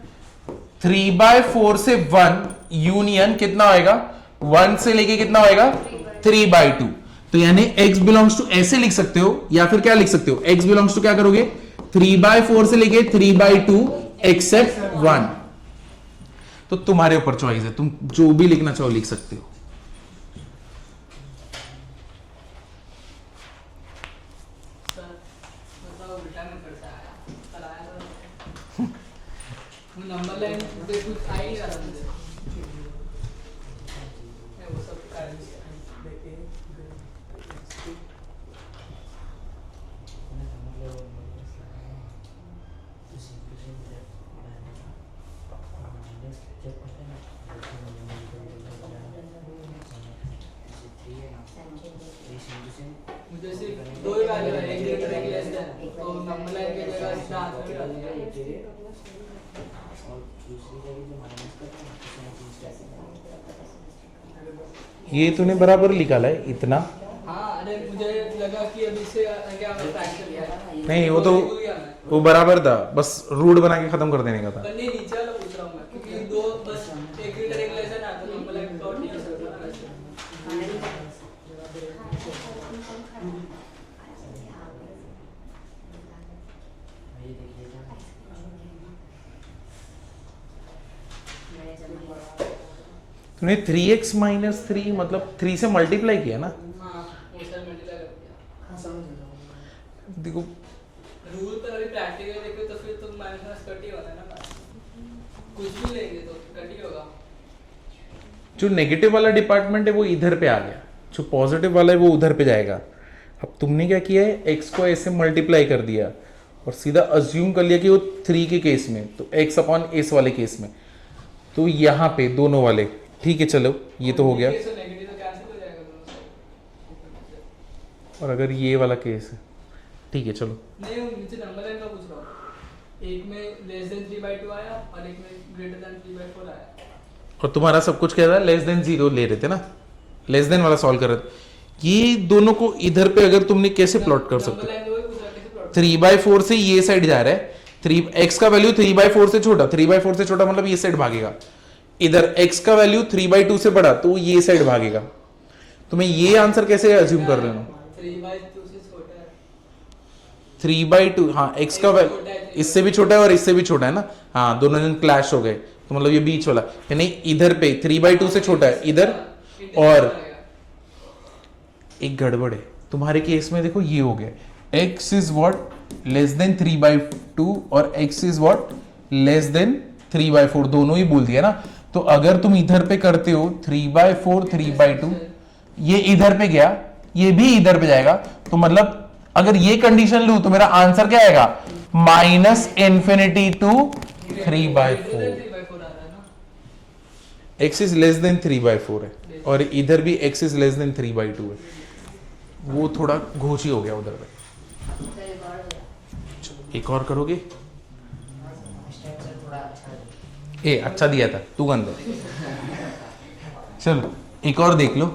3/4 से 1 यूनियन कितना होएगा, 1 से लेके कितना होएगा 3/2। तो यानी x बिलोंग्स टू ऐसे लिख सकते हो, या फिर क्या लिख सकते हो, x बिलोंग्स टू क्या करोगे, 3/4 से लेके 3/2 एक्सेप्ट 1। तो तुम्हारे ऊपर चॉइस है, तुम जो भी लिखना चाहो लिख सकते हो। सर मतलब उल्टा में करता आया, कल आया था वो नंबर लाइन पे कुछ आ ही नहीं रहा था मुझे, मैं वो सब कर दिया। मुझे सिर्फ दो ही वैल्यू है, एक ग्रेटर एक लेस देन, तो नंबर लाइन की जगह इसका आंसर भी डाल दिया। ये तूने बराबर निकाला है इतना, हाँ अरे मुझे लगा कि अभी से क्या फ्रैक्चर किया है, नहीं वो तो भूल गया मैं। वो बराबर था, बस रूट बना के खत्म कर देने का था। पर नहीं नीचे वाला पूछ रहा हूँ मैं, क्योंकि दो बस एक ग्रेटर एक लेस देन आता, तो नंबर लाइन प्लॉट नहीं हो सकता ना वैसे। तूने 3x - 3 मतलब 3 से मल्टीप्लाई किया ना, हाँ वो सर मल्टीप्लाई कर दिया। हाँ समझ गया। देखो रूल पर अभी प्रैक्टिकल देखो तो फिर तो माइनस कट ही होना है ना, कुछ भी लेंगे तो कट ही होगा। जो नेगेटिव वाला डिपार्टमेंट है वो इधर पे आ गया, जो पॉजिटिव वाला है वो उधर पे जाएगा। अब तुमने क्या किया है, x को ऐसे मल्टीप्लाई कर दिया और सीधा अज्यूम कर लिया कि वो 3 के केस में, तो x अपॉन s वाले केस में, तो यहाँ पे दोनों वाले, ठीक है चलो ये तो हो गया। नेगेटिव तो कैंसिल हो जाएगा दोनों साइड। और अगर ये वाला केस है, ठीक है चलो, नहीं मुझे नंबर लाइन का पूछ रहा हूँ, एक में लेस देन 3/2 आया और एक में ग्रेटर देन 3/4 आया। और तुम्हारा सब कुछ कह रहा है लेस देन 0 ले रहे थे ना, लेस देन वाला सॉल्व कर रहे थे। ये दोनों को इधर पे अगर तुमने कैसे प्लॉट कर सकते हो, 3/4 से ये साइड जा रहा है, 3x का वैल्यू 3/4 से छोटा, 3/4 से छोटा मतलब ये साइड भागेगा, इधर x का वैल्यू 3/2 से बड़ा तो ये साइड भागेगा। तो मैं ये आंसर कैसे अज्यूम कर रहा हूँ, 3/2 से छोटा है, 3/2, हाँ x का वैल्यू इससे भी छोटा है और इससे भी छोटा है ना, हाँ दोनों जन क्लैश हो गए, तो मतलब ये बीच वाला, यानी इधर पे 3/2 से छोटा है, इधर और एक गड़बड़ है तुम्हारे केस में, देखो ये हो गया x is what less then 3/2 और x is what less then 3/4, दोनों ही बोल दिया ना। तो अगर तुम इधर पे करते हो 3/4 3/2, ये इधर पे गया, ये भी इधर पे जाएगा, तो मतलब अगर ये कंडीशन लूं तो मेरा आंसर क्या आएगा, -∞ to 3/4। x is less then 3/4 है और इधर भी x इज लेस देन 3/2 है, वो थोड़ा घोची हो गया उधर पे। एक और करोगे? स्ट्रक्चर थोड़ा अच्छा है। ए अच्छा दिया था, तू गंदा। चलो एक और देख लो,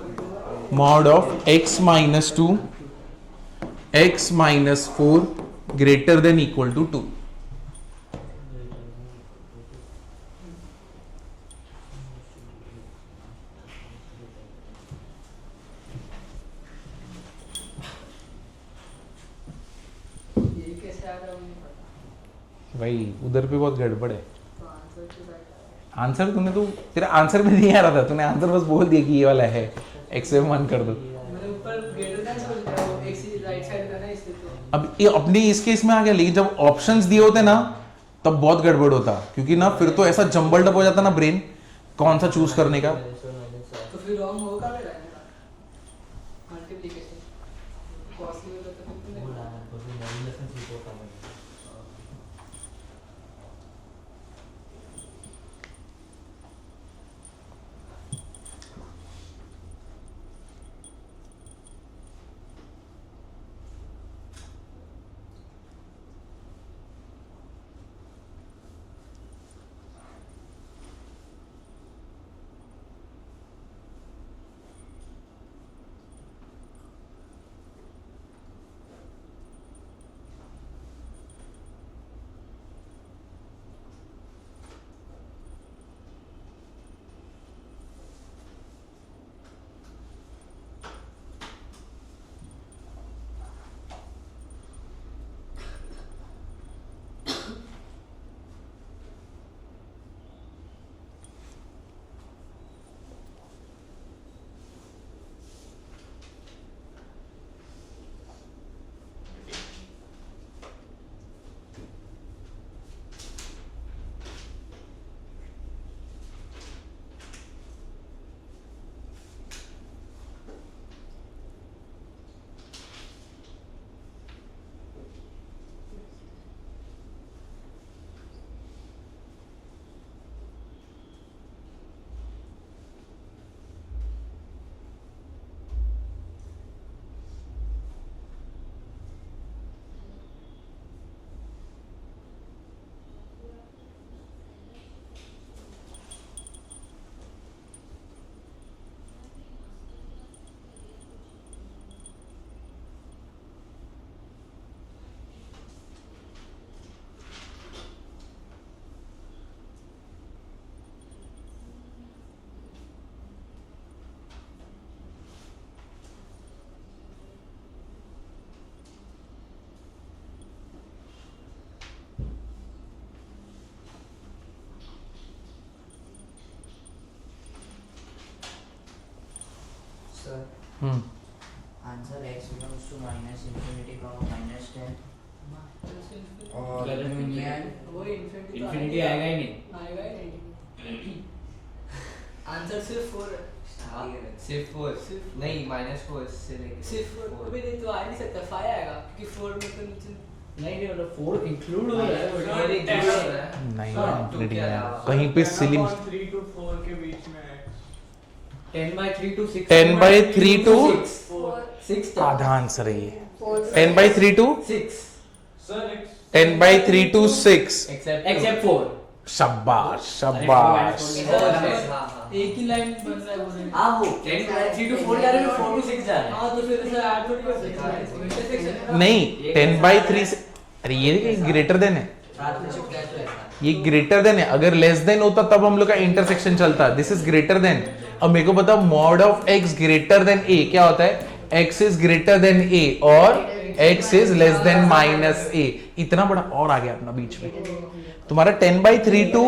mod of x - 2 x - 4 greater than equal to 2। ये कैसे आ रहा है मुझे पता। भाई उधर पे बहुत गड़बड़ है। तो आंसर के बैठा आंसर तूने तो, तेरा आंसर में नहीं आ रहा था, तूने आंसर बस बोल दिया कि ये वाला है, x से 1 कर दो। मैंने ऊपर ग्रेटर देन सोच लिया, वो एक सीधी राइट साइड था ना इसलिए। तो अब ये अपने इस केस में आ गया, लेकिन जब ऑप्शंस दिए होते ना तब बहुत गड़बड़ होता, क्योंकि ना फिर तो ऐसा जंबल्ड अप हो जाता ना ब्रेन, कौन सा चूज करने का। तो फिर रॉन्ग होगा मेरा मल्टीप्लिकेशन पॉसिबल होता तो फिर नहीं। Sir hmm answer x belongs to -∞, -10 और Well, यूनियन वो इन्फिनिटी इन्फिनिटी आएगा ही नहीं। आएगा ही नहीं। आंसर सिर्फ 4 है। सिर्फ 4 सिर्फ नहीं -4 से लेके सिर्फ 4 भी नहीं तो आ नहीं सकता, 5 आएगा क्योंकि 4 में तो नीचे नहीं मतलब 4 इंक्लूड हो रहा है ये नहीं include हो रहा है। नहीं हाँ, इंक्लूडिंग तो क्या है, है? कहीं पे सिलिम 3 to 4 के बीच में 10/3 to 6 10/3 to 6 आधा आंसर है ये। 10/3 to 6 सर 10/3 to 6। except 4 शाबाश शाबाश। हाँ एक ही लाइन बन रहा है वो नहीं। हां वो 10/3 to 4 जा रहे हैं, 4 to 6 जा रहे हैं। हाँ तो फिर ऐसा ऐड थोड़ी कर सकते हैं, इंटरसेक्शन नहीं 10/3 से, अरे ये देखिए ग्रेटर देन है, साथ में चिपका है तो ऐसा ये ग्रेटर देन है। अगर लेस देन होता तब हम लोग का इंटरसेक्शन चलता, दिस इज ग्रेटर देन। अब मेरे को पता mod of x greater than a क्या होता है, x is greater than a और x is less than -a। इतना बड़ा और आ गया अपना बीच में। तुम्हारा 10/3 to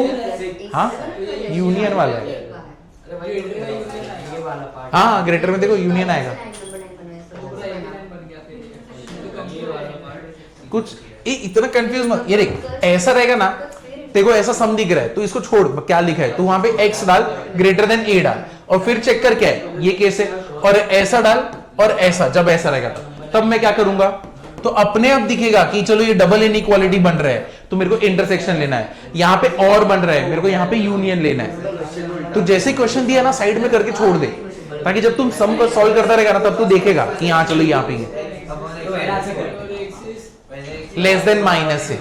हाँ यूनियन वाला है। अरे भाई ये वाला पार्ट हाँ ग्रेटर में देखो यूनियन आएगा पूरा 89 बन गया फिर ये तो कंफ्यूज है कुछ ये इतना कंफ्यूज मत, ये देख ऐसा रहेगा ना, देखो ऐसा सम दिख रहा है तो इसको छोड़, क्या लिखा है तो वहां पे x डाल ग्रेटर देन a डाल और फिर चेक कर क्या है ये केस है, और ऐसा डाल और ऐसा, जब ऐसा रहेगा तब मैं क्या करूंगा तो अपने आप दिखेगा कि चलो ये डबल इनइक्वालिटी बन रहा है तो मेरे को इंटरसेक्शन लेना है, यहाँ पे और बन रहा है मेरे को यहाँ पे यूनियन लेना है। तो जैसे क्वेश्चन दिया ना साइड में करके छोड़ दे, ताकि जब तुम सम को सॉल्व करता रहेगा ना तब तू देखेगा कि हाँ चलो यहाँ पे लेस देन माइनस है,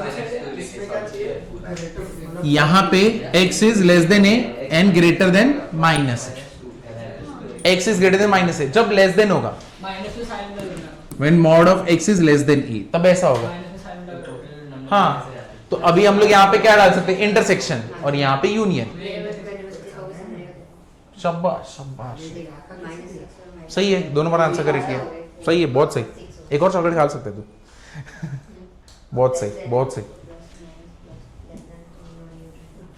यहाँ पे x is less than a and greater than minus है, x is greater then minus है, जब लेस देन होगा माइनस में साइन लगा देना when mod of x is less than e तब ऐसा होगा। माइनस में साइन लगा हाँ तो अभी हम लोग यहाँ पे क्या डाल सकते हैं इंटरसेक्शन और यहाँ पे यूनियन। शाबाश शाबाश सही है, दोनों बार आंसर करेक्ट किया, सही है बहुत सही, एक और चॉकलेट खा सकते तू बहुत सही बहुत सही।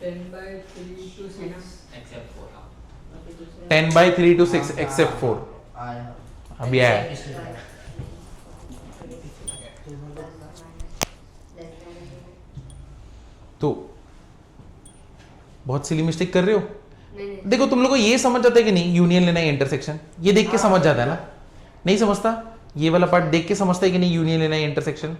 10/3 to 6 एक्सेप्ट 4 10/3 to 6 except 4 अभी आया तो बहुत सिली मिस्टेक कर रहे हो। देखो तुम लोग को ये समझ जाता है कि नहीं यूनियन लेना है इंटरसेक्शन, ये देख के समझ जाता है ना, नहीं समझता ये वाला पार्ट देख के समझता है कि नहीं यूनियन लेना है इंटरसेक्शन।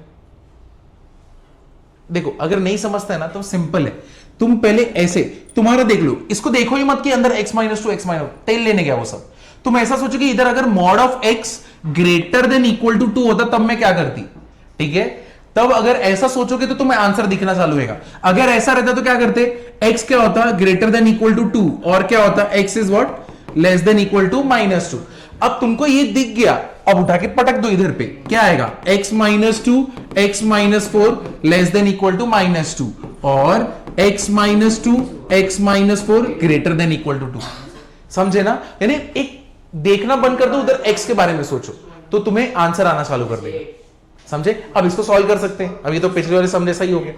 देखो अगर नहीं समझता है ना तो सिंपल है, तुम पहले ऐसे तुम्हारा देख लो, इसको देखो ही मत कि अंदर x minus two x minus tell लेने गया वो सब, तुम ऐसा सोचो कि इधर अगर mod of x greater than equal to 2 होता तब मैं क्या करती, ठीक है, तब अगर ऐसा सोचोगे तो तुम्हें आंसर दिखना चालू होगा। अगर ऐसा रहता तो क्या करते, x क्या होता ग्रेटर देन इक्वल टू 2 और क्या होता x is what less than equal to -2। अब तुमको ये दिख गया, अब उठा के पटक दो इधर पे, क्या आएगा x minus 2 x minus 4 less than equal to -2 और x minus 2 x minus 4 greater than equal to 2। समझे ना, यानी एक देखना बंद कर दो, उधर x के बारे में सोचो तो तुम्हें आंसर आना चालू कर देगा। समझे, अब इसको सॉल्व कर सकते हैं, अब ये तो पिछले वाले सम जैसा ही हो गया।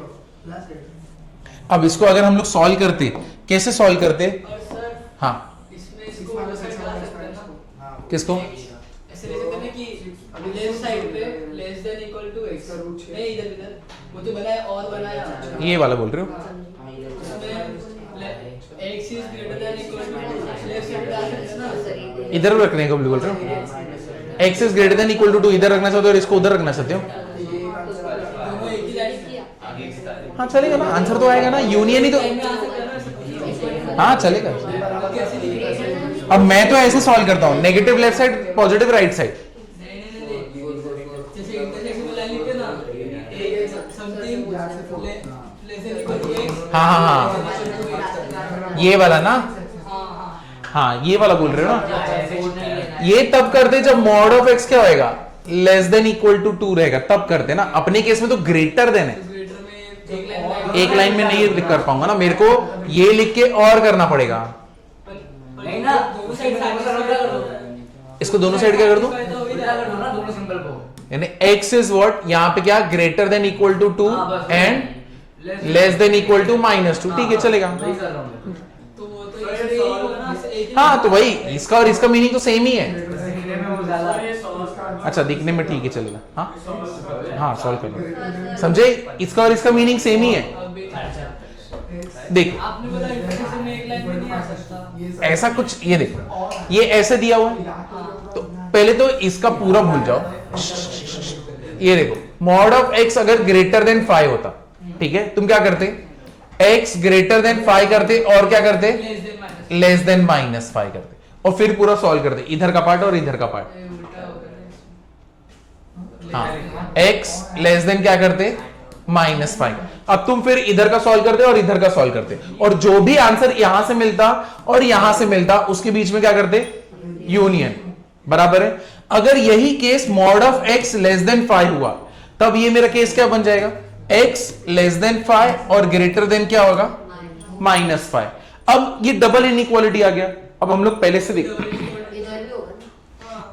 अब इसको अगर हम लोग सॉल्व करते, कैसे सॉल्व करते, और सर हाँ इसमें इसको उधर साइड ला सकते हैं ना, किसको, ऐसे ले सकते हैं कि लेफ्ट साइड पे less than equal to x नहीं इधर इधर वो तो बनाया और बनाया ये वाला बोल रहे हो, उसमें x is greater than equal to left side ला सकते हैं ना, इधर रखने को बोल रहे हो, x is greater than equal to 2 इधर रखना चाहते हो और इसको उधर रखना चाहते हो, दोनों एक ही लाइन किया हाँ चलेगा ना, आंसर तो आएगा ना, यूनियन ही तो, हाँ चलेगा। अब मैं तो ऐसे सॉल्व करता हूँ, negative left side positive right side, जैसे इंटरसेक्शन में लाइन लिखते ना something less than equal to x हाँ हाँ हाँ ये वाला ना, हाँ ये वाला बोल रहे हो ना, ये तब करते जब मॉड ऑफ x क्या होएगा लेस देन इक्वल टू 2 रहेगा तब करते ना, अपने केस में तो ग्रेटर देन है, ग्रेटर में एक लाइन में नहीं कर पाऊंगा ना, मेरे को ये लिख के और करना पड़ेगा, नहीं ना, दोनों साइड कर दो, इसको दोनों साइड क्या कर दूं, उल्टा कर दो ना दोनों सिंबल को, यानी x इज व्हाट यहाँ पे क्या greater than equal to 2 and less than equal to -2, ठीक है चलेगा। वही कर रहा हूं मैं। तो वो तो ऐसे ही होगा ना, एक ही हाँ तो वही इसका और इसका मीनिंग तो सेम ही है, दिखने में वो ज्यादा अच्छा दिखने में ठीक है चलेगा, हाँ हाँ सॉल्व कर लो, समझे, इसका और इसका मीनिंग सेम ही है। अभी देख आपने बोला इंटरसेक्शन में एक लाइन में नहीं आ सकता, ऐसा कुछ, ये देखो ये ऐसे दिया हुआ है, तो पहले तो इसका पूरा भूल जाओ, ये देखो मॉड ऑफ x अगर ग्रेटर देन 5 होता, ठीक है, तुम क्या करते x ग्रेटर देन 5 करते और क्या करते less than minus less than -5 करते और फिर पूरा सॉल्व करते, इधर का पार्ट और इधर का पार्ट, उल्टा हो गया हाँ x लेस देन क्या करते -5। अब तुम फिर इधर का सॉल्व करते और इधर का सॉल्व करते और जो भी आंसर यहां से मिलता और यहां से मिलता उसके बीच में क्या करते यूनियन, बराबर है। अगर यही case mod of x less then 5 हुआ तब ये मेरा केस क्या बन जाएगा, x लेस देन 5 और ग्रेटर देन क्या होगा -5। अब ये डबल इनइक्वालिटी आ गया, अब हम लोग पहले से देख,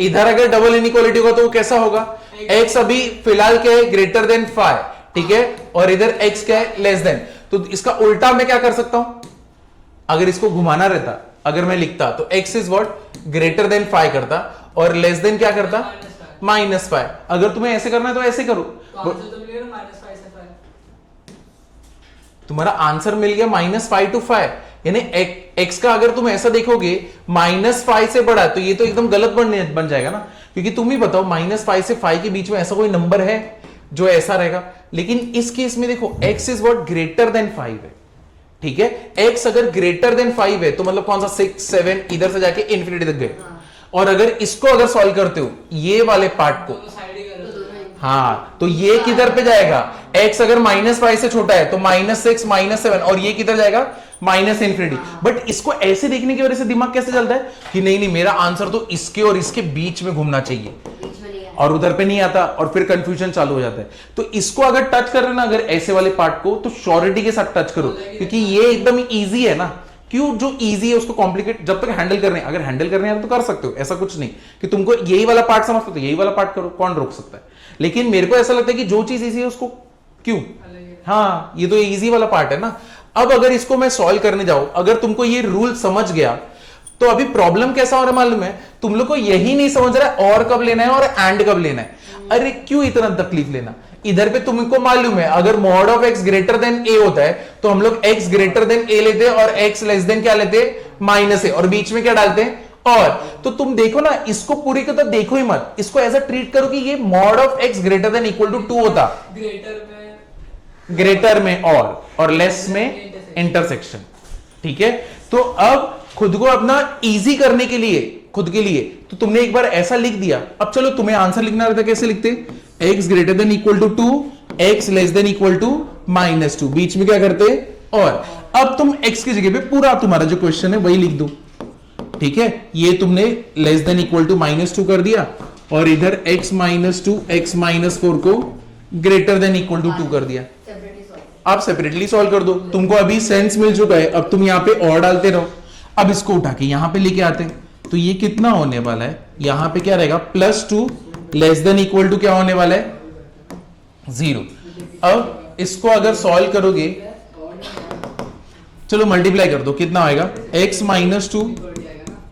इधर अगर डबल इनइक्वालिटी होगा तो वो कैसा होगा, x अभी फिलहाल क्या है ग्रेटर देन 5, ठीक है, और इधर x क्या है लेस देन, तो इसका उल्टा मैं क्या कर सकता हूं, अगर इसको घुमाना रहता, अगर मैं लिखता तो x is what greater then 5 करता और लेस देन क्या करता -5। अगर तुम्हें ऐसे करना है तो ऐसे करो। तो आंसर तो मिलेगा -5 से 5। तुम्हारा आंसर मिल गया -5 to 5, यानी x का अगर तुम ऐसा देखोगे -5 से बड़ा तो ये तो एकदम गलत बन जाएगा ना, क्योंकि तुम ही बताओ -5 से 5 के बीच में ऐसा कोई नंबर है जो ऐसा रहेगा। लेकिन इस केस में देखो x is what greater then 5 है, ठीक है। x अगर ग्रेटर देन 5 है तो मतलब कौन सा 6 7 इधर से जाके इंफिनिटी तक गए। और अगर इसको अगर सॉल्व करते हो ये वाले पार्ट को, दोनों साइड ही कर दो। हाँ तो ये किधर पे जाएगा, x अगर -5 से छोटा है तो -6 -7 और ये किधर जाएगा -इंफिनिटी। बट इसको ऐसे देखने की वजह से दिमाग कैसे चलता है कि नहीं नहीं मेरा आंसर तो इसके और इसके बीच में घूमना चाहिए बीच में नहीं है। और उधर पे नहीं आता और फिर कंफ्यूजन चालू हो जाता है। तो इसको अगर टच कर रहे ना अगर ऐसे वाले पार्ट को तो श्योरिटी के साथ टच करो, क्योंकि ये एकदम इजी है ना। क्यों जो इजी है उसको कॉम्प्लिकेट जब तक हैंडल करने, अगर हैंडल करने तो कर सकते हो, ऐसा कुछ नहीं कि तुमको यही वाला पार्ट समझते तो यही वाला पार्ट करो, कौन रोक सकता है। लेकिन मेरे को ऐसा लगता है कि जो चीज इजी है उसको क्यों, हाँ ये तो इजी वाला पार्ट है ना। अब अगर इसको मैं सॉल्व करने जाऊं, अगर तुमको ये रूल समझ गया तो अभी प्रॉब्लम कैसा हो रहा है मालूम है, तुम लोग को यही नहीं समझ रहा है और कब लेना है और एंड कब लेना है। अरे क्यों इतना तकलीफ लेना, इधर पे तुमको मालूम है अगर mod of x greater than a होता है तो हम लोग x ग्रेटर देन a लेते हैं और x लेस देन क्या लेते हैं -a, और बीच में क्या डालते हैं और। तो तुम देखो ना इसको पूरी को तो देखो ही मत, इसको ऐसा ट्रीट करो कि ये mod of x greater than equal to 2 होता, ग्रेटर में और लेस में इंटरसेक्शन, ठीक है। तो अब खुद को अपना इजी करने के लिए खुद के लिए तो तुमने एक बार ऐसा लिख दिया। अब चलो तुम्हें आंसर लिखना रहता, कैसे लिखते, x greater than equal to 2 x less than equal to -2, बीच में क्या करते और। अब तुम x की जगह पे पूरा तुम्हारा जो क्वेश्चन है वही लिख दो, ठीक है। ये तुमने लेस देन इक्वल टू -2 कर दिया और इधर x -2 x -4 को ग्रेटर देन इक्वल टू 2 कर दिया। आप सेपरेटली सॉल्व कर दो, तुमको अभी सेंस मिल चुका है। अब तुम यहाँ पे और डालते रहो। अब इसको उठा के यहाँ पे लेके आते हैं तो ये कितना होने वाला है, यहाँ पे क्या रहेगा +2 लेस देन इक्वल टू क्या होने वाला है 0। अब इसको अगर सॉल्व करोगे, चलो मल्टीप्लाई कर दो, कितना होएगा x -2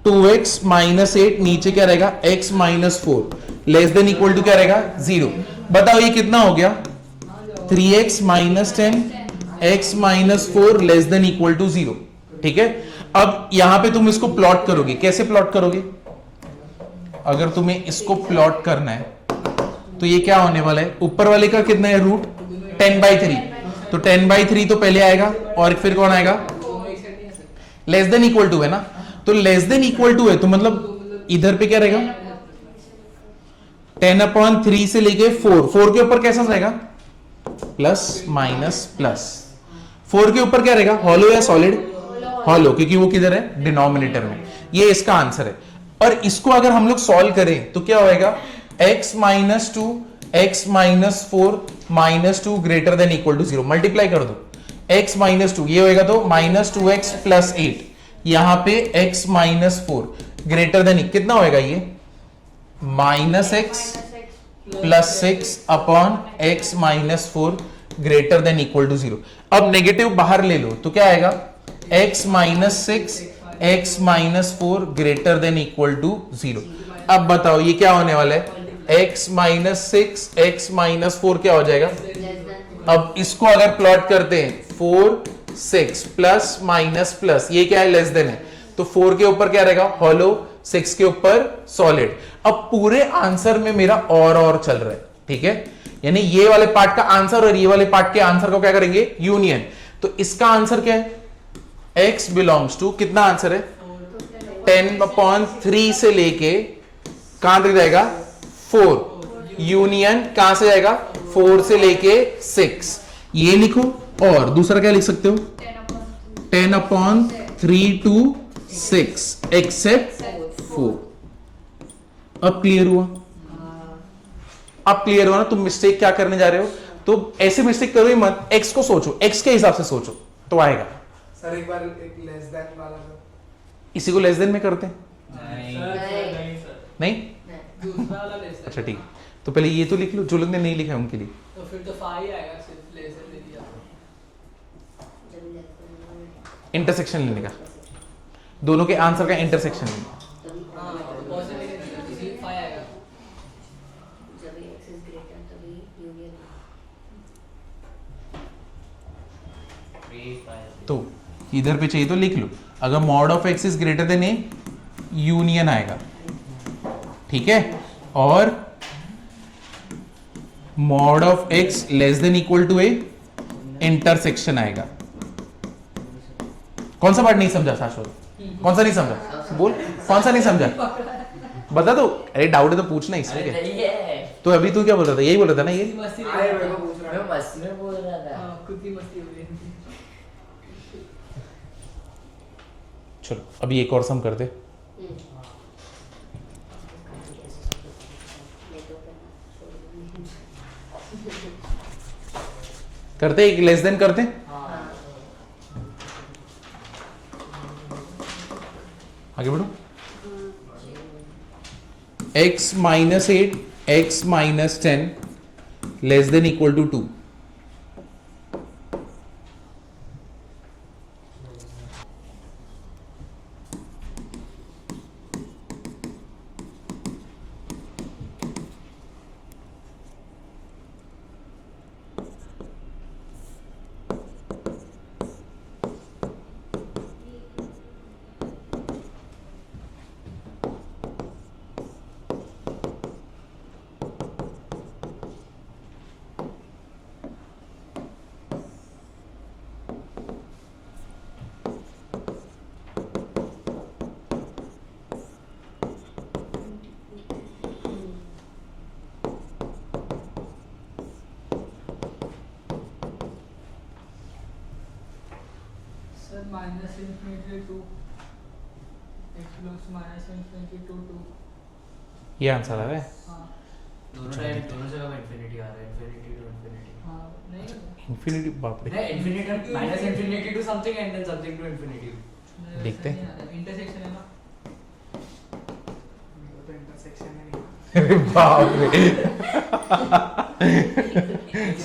2x -8 नीचे क्या रहेगा x -4 less than equal to क्या रहेगा 0। बताओ ये कितना हो गया 3x -10 x -4 less than equal to 0, ठीक है। अब यहां पे तुम इसको प्लॉट करोगे, कैसे प्लॉट करोगे, अगर तुम्हें इसको प्लॉट करना है तो ये क्या होने वाला है, ऊपर वाले का कितना है रूट 10/3, तो 10/3 तो पहले आएगा और फिर कौन आएगा लेस देन इक्वल टू है ना, तो लेस देन इक्वल टू है तो मतलब इधर पे क्या रहेगा 10/3 से लेके 4 के ऊपर कैसा रहेगा प्लस माइनस प्लस, 4 के ऊपर क्या रहेगा हॉलो या सॉलिड, हॉलो, क्योंकि वो किधर है डिनोमिनेटर में। ये इसका आंसर है। और इसको अगर हम लोग सॉल्व करें तो क्या होएगा x -2 x -4 -2 greater than equal to 0, multiply कर दो x -2 ये होएगा तो -2x + 8, यहां पे x -4 ग्रेटर देन कितना होएगा ये -x + 6 upon x -4 greater than equal to 0। अब नेगेटिव बाहर ले लो तो क्या आएगा x -6 x -4 greater than equal to 0। अब बताओ ये क्या होने वाला है x -6 x -4 क्या हो जाएगा। अब इसको अगर प्लॉट करते हैं 4 6 प्लस माइनस प्लस, ये क्या है लेस देन है, तो 4 के ऊपर क्या रहेगा हॉलो, 6 के ऊपर सॉलिड। अब पूरे आंसर में मेरा और चल रहा है, ठीक है, यानी ये वाले पार्ट का आंसर और ये वाले पार्ट के आंसर को क्या करेंगे यूनियन। तो इसका आंसर क्या है x बिलोंग्स टू कितना आंसर है 10/3 से लेके कहां तक जाएगा 4, यूनियन कहां से जाएगा 4 से लेके 6, ये लिखो। और दूसरा क्या लिख सकते हो 10/3 to 6 एक्सेप्ट 4। अब क्लियर हुआ, अब क्लियर हुआ ना। तुम मिस्टेक क्या करने जा रहे हो, तो ऐसे मिस्टेक करो ही मत, x को सोचो, x के हिसाब से सोचो तो आएगा। सर एक बार एक लेस देन वाला इसी को लेस देन में करते हैं नहीं दूसरा वाला लेस अच्छा ठीक है, तो पहले ये तो लिख लो, जो लोग ने नहीं लिखा है उनके लिए। तो फिर तो 5 आएगा, सिर्फ लेस दे दिया। इंटरसेक्शन लेने का दोनों के आंसर का इंटरसेक्शन तभी हाँ पॉसिबल इसी 5 आएगा जब x is greater तभी यूनियन तो इधर पे चाहिए तो लिख लो, अगर mod of x is greater than a union आएगा, ठीक है, और mod of x less than equal to a intersection आएगा। कौन सा पार्ट नहीं समझा शाश्वत? कौन सा नहीं समझा? बोल कौन सा नहीं समझा, बता दो। अरे डाउट है तो पूछना इसमें क्या। तो अभी तू क्या बोल रहा था? यही बोल रहा था ना ये? मस्ती आए मेरे को पूछ रहा मैं है। मस्त में बोल रहा था। हाँ खुद की मस्ती हो रही है चलो अभी एक और सम कर दे। ये तो करना छोड़ दूंगी करते एक लेस देन करते, आगे बढ़ो। x minus 8 x minus 10 less than equal to 2। Sir minus infinity 2 x belongs to minus infinity 2 2 ये आंसर आ रहा है। हाँ दोनों जगह में इंफिनिटी आ रहा है, इंफिनिटी टू इंफिनिटी। हाँ नहीं इंफिनिटी, बाप रे। नहीं infinity minus infinity to something and then something to infinity. देखते हैं। इंटरसेक्शन है ना मेरे को तो इंटरसेक्शन में नहीं। अरे बाप रे,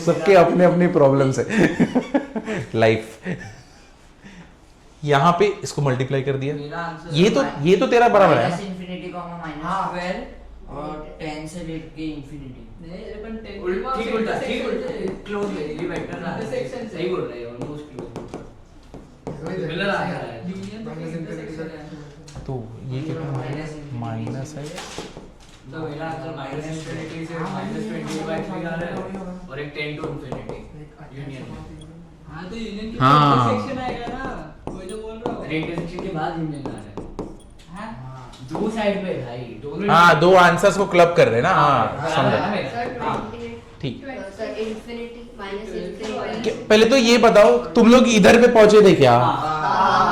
सबके अपने अपने प्रॉब्लम्स है लाइफ। यहाँ पे इसको मल्टीप्लाई कर दिया, मेरा आंसर ये तो तेरा बराबर है माइनस ना। इंफिनिटी कॉमा माइनस हाँ। 12 और 10 से लेके इंफिनिटी। नहीं अपन ठीक उल्टा क्लोज है, ये वेक्टर आ रहा है। इंटरसेक्शन सही बोल रहे हो, ऑलमोस्ट क्लोज। मिलर आ रहा है। यूनियन तो माइनस इंटरसेक्शन है तो ये कितना माइनस माइनस है, तो मेरा आंसर माइनस इंफिनिटी से माइनस 20/3 आ रहा है और एक 10 टू इंफिनिटी यूनियन में। हाँ तो यूनियन की हाँ। इंटरसेक्शन आएगा ना, वही तो बोल रहा हूँ। इंटरसेक्शन के बाद यूनियन आ रहा है। हाँ दो साइड पे भाई, दोनों हाँ दो आंसर्स को क्लब कर रहे हैं ना। हाँ समझा, सर हाँ। 28 ठीक। सर इन्फिनिटी माइनस इन्फिनिटी पहले तो ये बताओ, तुम लोग इधर पे पहुंचे थे क्या?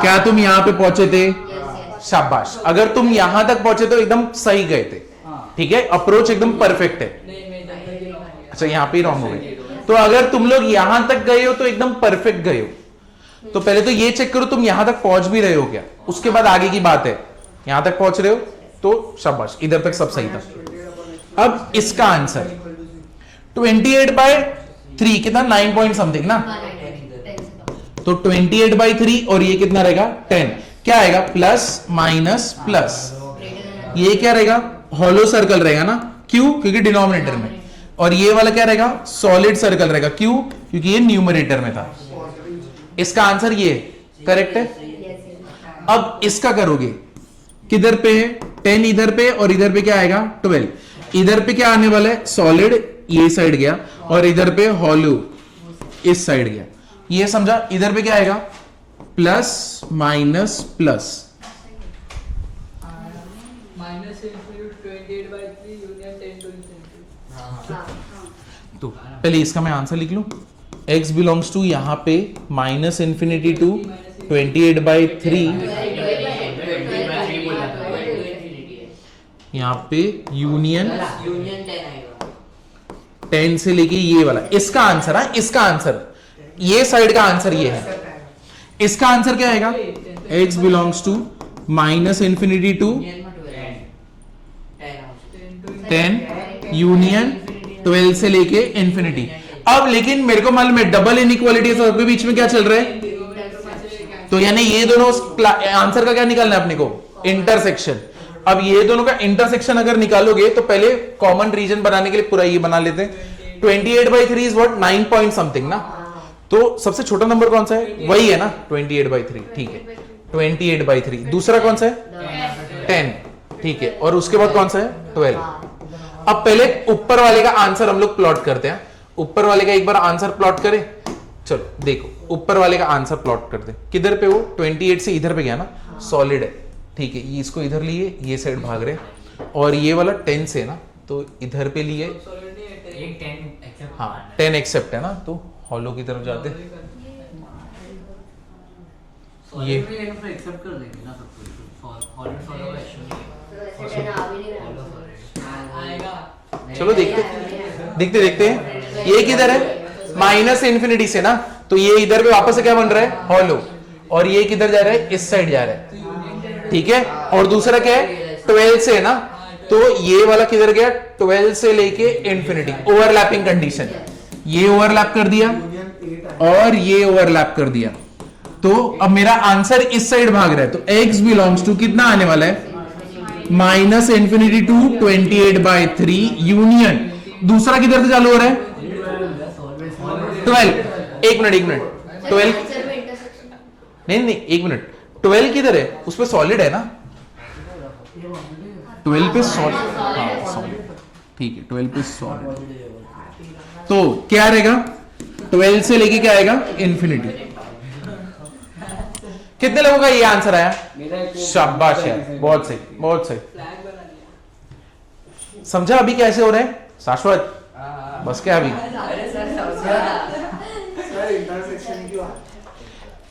क्या तुम यहाँ पे पहुंचे थे? यस यस शाबाश, अगर तुम यहाँ तक पहुंचे तो एकदम सही गए थे, हाँ। ठीक है, अप्रोच एकदम परफेक्ट है। नहीं मैं इधर तक ही रहूँगा। अच्छा यहाँ पे ही रॉन्ग हो गए, तो अगर तुम लोग यहां तक गए हो तो एकदम परफेक्ट गए हो। तो पहले तो ये चेक करो तुम यहां तक पहुंच भी रहे हो क्या, उसके बाद आगे की बात है। यहां तक पहुंच रहे हो तो शाबाश, इधर तक सब सही था। अब इसका आंसर 28/3 कितना 9 पॉइंट समथिंग ना, तो 28/3 और ये कितना रहेगा 10, क्या आएगा प्लस माइनस प्लस, ये क्या रहेगा हॉलो सर्कल रहेगा ना, क्यों क्योंकि डिनोमिनेटर में, और ये वाला क्या रहेगा सॉलिड सर्कल रहेगा, क्यों क्योंकि ये न्यूमरेटर में था। इसका आंसर ये करेक्ट है। अब इसका करोगे, किधर पे है 10 इधर पे और इधर पे क्या आएगा 12, इधर पे क्या आने वाला है सॉलिड ये साइड गया और इधर पे हॉलो इस साइड गया, ये समझा। इधर पे क्या आएगा plus minus plus, minus infinity 28/3 union 10 to infinity। तो पहले इसका मैं आंसर लिख लूं, x बिलोंग्स टू यहाँ पे माइनस इन्फिनिटी टू 28/3, यहाँ पे यूनियन यूनियन 10 आएगा। 10 से लेके ये वाला, इसका आंसर है, इसका आंसर ये साइड का आंसर ये है। इसका आंसर क्या आएगा x belongs to minus infinity to union में 12 10 यूनियन 12 से लेके इन्फिनिटी। अब लेकिन मेरे को मालूम है डबल इनइक्वालिटी सबके बीच में क्या चल रहा है, तो यानी ये दोनों आंसर का क्या निकालना है अपने को, इंटरसेक्शन। अब ये दोनों का इंटरसेक्शन अगर निकालोगे तो पहले कॉमन रीजन बनाने के लिए पूरा ये बना लेते हैं। 28/3 इज व्हाट, 9 पॉइंट समथिंग ना, तो सबसे छोटा नंबर कौन सा है, वही है ना 28/3, ठीक है 28/3। दूसरा कौन सा है 10, ठीक है, और उसके बाद कौन सा है 12। अब पहले ऊपर वाले का आंसर हम लोग प्लॉट करते हैं। ऊपर वाले का एक बार आंसर प्लॉट करें, चलो देखो ऊपर वाले का आंसर प्लॉट करते हैं। किधर पे वो 28 से इधर पे गया ना, सॉलिड है, ठीक है, ये इसको इधर लिए, ये साइड भाग रहे, और ये वाला 10 से ना तो इधर पे लिए, एक 10 एक्सेप्ट, हाँ 10 एक्सेप्ट है ना, तो हॉलो की तरफ जाते ये एक्सेप्ट कर देंगे ना सब कुछ, हॉलिड फॉलो का इशू नहीं है। तो ऐसे 10 आ भी नहीं रहा आएगा। चलो देखते हैं ये किधर है, माइनस इन्फिनिटी से ना, तो ये इधर पे वापस से क्या बन रहा है हॉलो, और ये किधर जा रहा है, इस साइड जा रहा है, ठीक है। और दूसरा क्या है 12 से ना, तो ये वाला किधर गया 12 से लेके इन्फिनिटी, ओवरलैपिंग कंडीशन, ये ओवरलैप कर दिया और ये ओवरलैप कर दिया, तो अब मेरा आंसर इस साइड भाग रहा है, तो x बिलोंग्स टू कितना आने वाला है, माइनस इन्फिनिटी टू 28/3 यूनियन। दूसरा किधर से चालू हो रहा है 12, एक मिनट 12 आंसर में इंटरसेक्शन नहीं एक मिनट, 12 किधर है, उस पे सॉलिड है ना, 12 पे सॉलिड, हाँ सॉलिड, ठीक है 12 पे सॉलिड, तो क्या रहेगा 12 से लेके क्या आएगा इन्फिनिटी। कितने लोगों का ये आंसर आया, शाबाश है, बहुत सही बहुत सही। फ्लैग बना लिया। समझा अभी कैसे हो रहा है शाश्वत, बस क्या अभी सर इंटरसेक्शन की बात,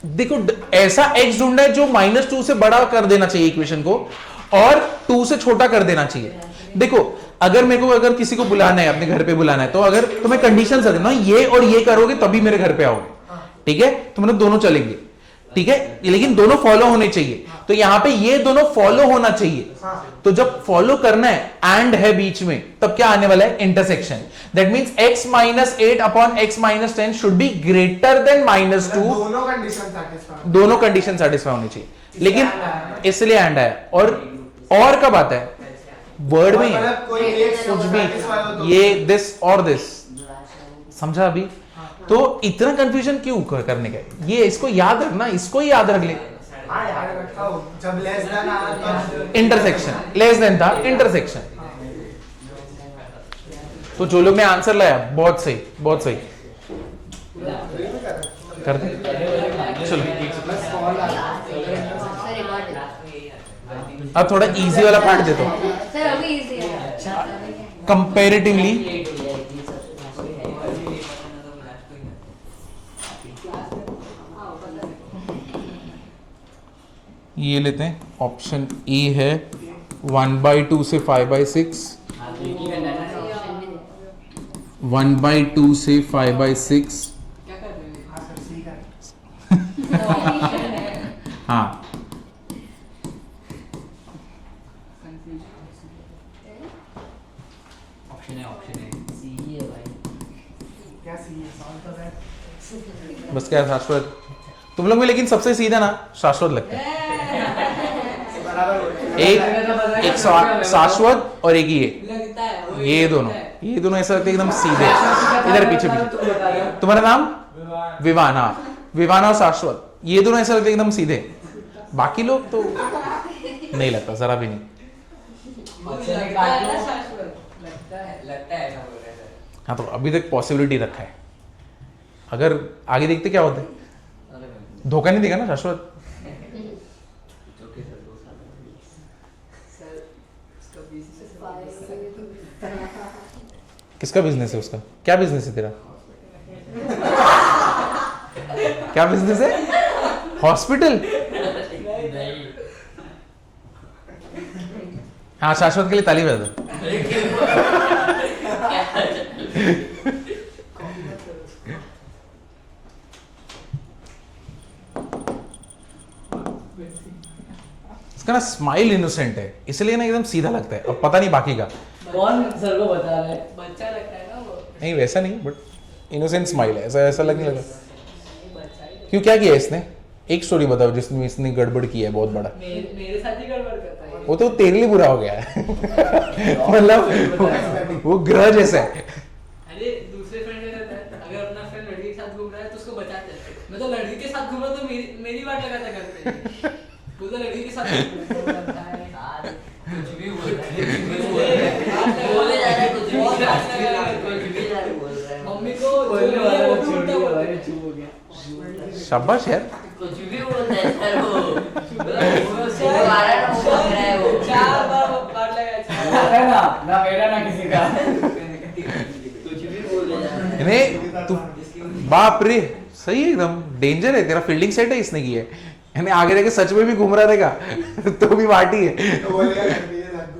देखो ऐसा x ढूंढना है जो -2 से बड़ा कर देना चाहिए इक्वेशन को, और 2 से छोटा कर देना चाहिए। देखो अगर मेरे को अगर किसी को बुलाना है, अपने घर पे बुलाना है, तो अगर तुम्हें कंडीशन रख देना ये और ये करोगे तभी मेरे घर पे आओगे, ठीक है, तो मतलब दोनों चलेंगे, ठीक है, लेकिन दोनों फॉलो होने चाहिए। तो यहां पे ये दोनों फॉलो होना चाहिए, तो जब फॉलो करना है एंड है बीच में, तब क्या आने वाला है intersection. That means x - 8 upon x - 10 should be greater then -2, दोनों कंडीशन सेटिस्फाई, दोनों कंडीशन सेटिस्फाई होनी चाहिए, लेकिन इसलिए एंड आया। और कब आता है वर्ड में, मतलब कोई एक कुछ satisfy हो तो भी, ये दिस और दिस, समझा अभी। तो इतना कंफ्यूजन क्यों करने का, ये इसको याद रखना, इसको ही याद रख ले, हाँ यार रखा हो, जब लेस देन आया तब इंटरसेक्शन, लेस देन था इंटरसेक्शन। तो जो लोग ने आंसर लाया बहुत सही बहुत सही, कर दे चलो। अब थोड़ा इजी वाला पार्ट दे दो, सर अभी इजी है कंपैरेटिवली ये लेते हैं, ऑप्शन ए है 1/2 से 5/6, 1/2 से 5/6, क्या कर रहे हैं? हाँ सर ठीक है, हाँ ऑप्शन है सी है भाई, क्या सी है सॉल्व कर रहे हैं, बस क्या शाश्वत, तुम लोग में लेकिन सबसे सीधा ना शाश्वत लगता है, बराबर हो गया। एक शाश्वत और एक लगता है वो ये दोनों ऐसा लगता है एकदम सीधे, इधर पीछे पीछे। तुम्हारा नाम विवाना, विवाना और शाश्वत, ये दोनों ऐसा लगता है एकदम सीधे, बाकी लोग तो नहीं लगता जरा भी नहीं। लगता है ना शाश्वत, लगता है ऐसा बोल रहे हैं सर। हाँ तो अभी तक पॉसिबिलिटी रखा है, अगर आगे देखते क्या होता है, धोखा नहीं देगा ना शाश्वत। सर इसका बिजनेस किसका बिजनेस है उसका, क्या बिजनेस है तेरा, क्या बिजनेस है, हॉस्पिटल। हाँ शाश्वत के लिए ताली बजा दो। इसका ना स्माइल इनोसेंट है, इसलिए ना एकदम सीधा लगता है, अब पता नहीं बाकी का, कौन सर को बता रहा है? बच्चा लगता है ना वो, नहीं वैसा नहीं, बट इनोसेंट स्माइल है, ऐसा ऐसा लगने लगा। बच्चा ही क्यों क्या किया इसने, एक स्टोरी बताओ जिसमें इसने गड़बड़ की है बहुत बड़ा। मेरे साथ ही गड़बड़ करता है वो तो तेरे लिए बुरा हो गया है मतलब वो ग्रज ऐसा है। अरे दूसरे फ्रेंड का रहता है, अगर अपना फ्रेंड लड़की के साथ घूम रहा है तो उसको बचाते हैं। मैं तो लड़की के साथ घूम रहा हूं तो मेरी बात लगाता घर पे। वो तो लड़की के साथ घूम रहा है यार कुछ भी बोल रहा है, बोले जा रहा है, कुछ भी जा रहा है, बोल रहा है। मम्मी को बोलने वाला वो उल्टा बोलता है। चुप हो गया। शाबाश यार। कुछ भी बोलता है सर वो दोबारा ना वो बोल रहा है वो। 4 बार बात लगाया। है ना मेरा ना किसी का। कुछ भी बोले जा रहा है। इन्हें तू बाप रे सही है एकदम डेंजर है तेरा फील्डिंग सेट है इसने की है। यानी आगे जाके सच में भी घूम रहा रहेगा तो भी पार्टी है। तो बोलेगा कर दिए लागू।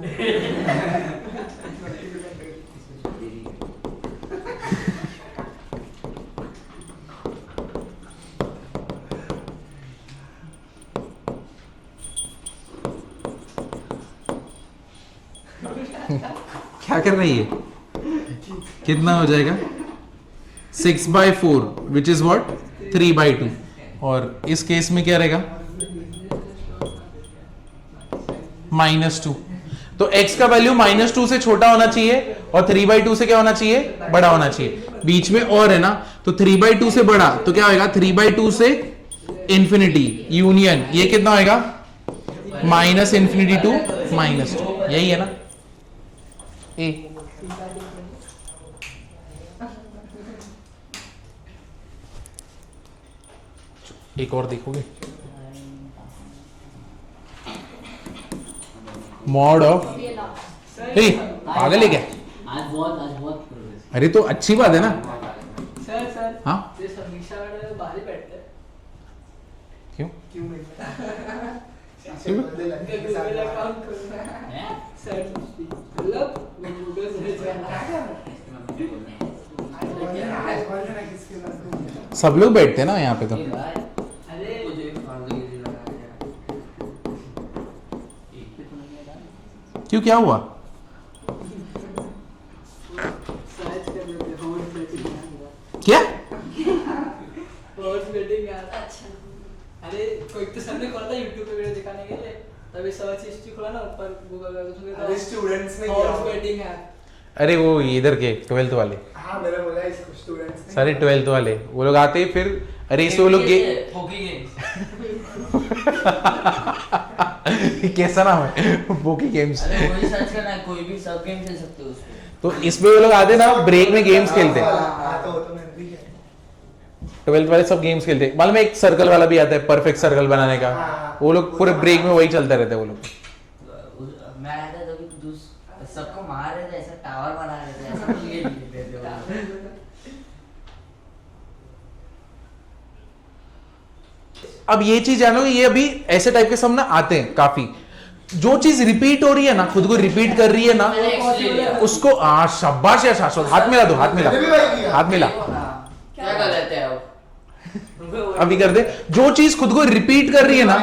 क्या कर रही है? कितना हो जाएगा? 6/4 विच इज व्हाट 3/2। और इस केस में क्या रहेगा? -2। तो x का वैल्यू -2 से छोटा होना चाहिए और 3/2 से क्या होना चाहिए? बड़ा होना चाहिए। बीच में और है ना, तो 3/2 से बड़ा तो क्या होगा? 3/2 से इंफिनिटी यूनियन ये कितना होगा? -∞ टू -2 यही है ना ए। एक और देखोगे मॉड ऑफ पागल है क्या? आज बहुत progress। अरे तो अच्छी बात है ना। सर हाँ ये समीक्षा वाले बाहर ही बैठते हैं। क्यों? क्यों नहीं? क्यों? मेरा काम करना है सर। मतलब वो गूगल सर्च करना है। सब लोग बैठते हैं ना यहाँ पे तो। अरे कुछ भी फालतू की चीज़ लगा दिया। क्यों क्या हुआ? सर्च कर लेते हैं हॉर्स बेटिंग क्या? हॉर्स बेटिंग यार। अच्छा अरे कोई तो सर ने खोला था YouTube पे वीडियो दिखाने के लिए, तभी सर्च हिस्ट्री खोला ना ऊपर गूगल पे, उसमें था अरे स्टूडेंट्स ने हॉर्स किया। बेटिंग है। अरे वो इधर के 12th वाले हाँ मैंने बोला इसको स्टूडेंट्स ने सारे 12th वाले वो लोग आते हैं फिर अरे इससे वो लोग पोकी गेम्स। कैसा नाम है पोकी गेम्स। अरे वही सर्च करना है, कोई भी सब गेम खेल सकते हो उसपे। तो इसमें वो लोग आते हैं ना ब्रेक में गेम्स खेलते हैं। हाँ तो वो तो मैंने भी किया। 12th वाले सब गेम्स खेलते हैं। मालूम है एक सर्कल वाला भी आता है परफेक्ट सर्कल बनाने का। वो लोग पूरे ब्रेक में वही चलते रहते हैं वो लोग। मैं आया था तभी सबको मार रहे थे, ऐसा टावर बना रहे थे, ऐसा कुछ गेम खेलते थे वो लोग। अब ये चीज जानो ये अभी ऐसे टाइप के सब ना आते हैं काफी। जो चीज रिपीट हो रही है ना, खुद को रिपीट कर रही है ना, मैंने एक्सप्लेन किया। उसको शाबाश या शाश्वत हाथ मिला दो, हाथ मिला, मैंने भी वही किया। हाथ मिला। क्या कर लेते हैं अब? अभी कर दे। जो चीज खुद को रिपीट कर रही है ना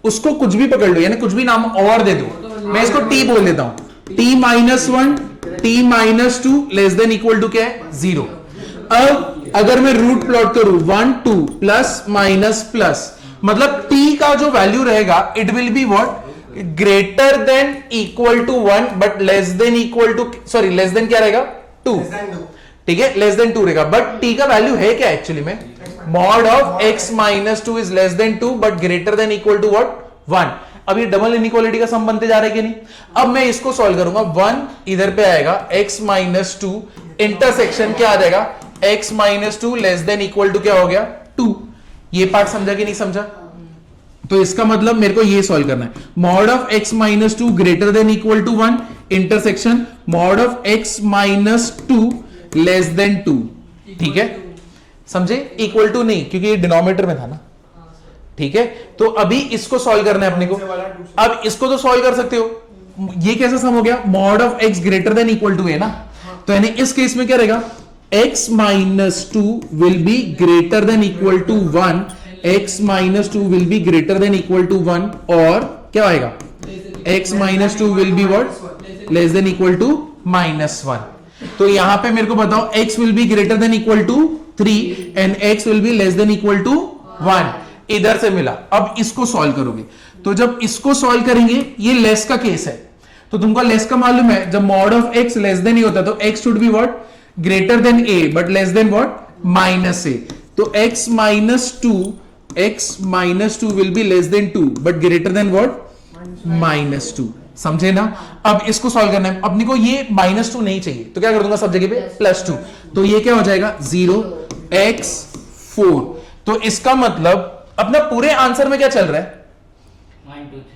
उसको कुछ भी पकड़ लो, यानी कुछ भी नाम और दे दो। मैं इसको टी बोल देता हूं। t-1 t-2 less than equal to क्या है? 0। अब अगर मैं रूट प्लॉट करूं 1 2 प्लस माइनस प्लस, मतलब t का जो वैल्यू रहेगा it will be what? Greater than equal to 1 but less than equal to, sorry less than क्या रहेगा? 2। ठीक है, लेस देन 2 रहेगा। बट t का वैल्यू है क्या एक्चुअली में? Mod of x minus 2 is less than 2 but greater than equal to what? 1। अब ये डबल इनइक्वालिटी का सम बनते जा रहा है कि नहीं? अब मैं इसको सॉल्व करूंगा। 1 इधर पे आएगा, x माइनस 2 इंटरसेक्शन क्या आ जाएगा? x minus 2 less than equal to क्या हो गया? 2। ये पार्ट समझा कि नहीं समझा? तो इसका मतलब मेरे को ये सॉल्व करना है। Mod of x minus 2 greater than equal to 1 intersection mod of x minus 2 less than 2। ठीक है, समझे? इक्वल टू नहीं, क्योंकि ये डिनोमिनेटर में था ना। ठीक है, तो अभी इसको सॉल्व करना है अपने को। अब इसको तो सॉल्व कर सकते हो। ये कैसा सम हो गया? Mod of x greater than equal to है ना, तो यानी इस केस में क्या रहेगा? x minus 2 will be greater than equal to 1, x minus 2 will be greater than equal to 1, और क्या आएगा? x minus 2 will be what? Less than equal to -1। तो यहां पे मेरे को बताओ x will be greater than equal to 3 and x will be less than equal to 1 इधर से मिला। अब इसको सॉल्व करोगे तो जब इसको सॉल्व करेंगे, ये लेस का केस है, तो तुमको लेस का मालूम है, जब mod of x less than ही होता है तो x should be what, greater than a but less than what, minus a। तो x minus 2 will be less than 2 but greater than what, minus 2। समझे ना? अब इसको सॉल्व करना है, अपने को ये -2 नहीं चाहिए तो क्या कर दूंगा सब जगह पे +2, तो ये क्या हो जाएगा 0x4। तो इसका मतलब अपना पूरे आंसर में क्या चल रहा है, 1 2 3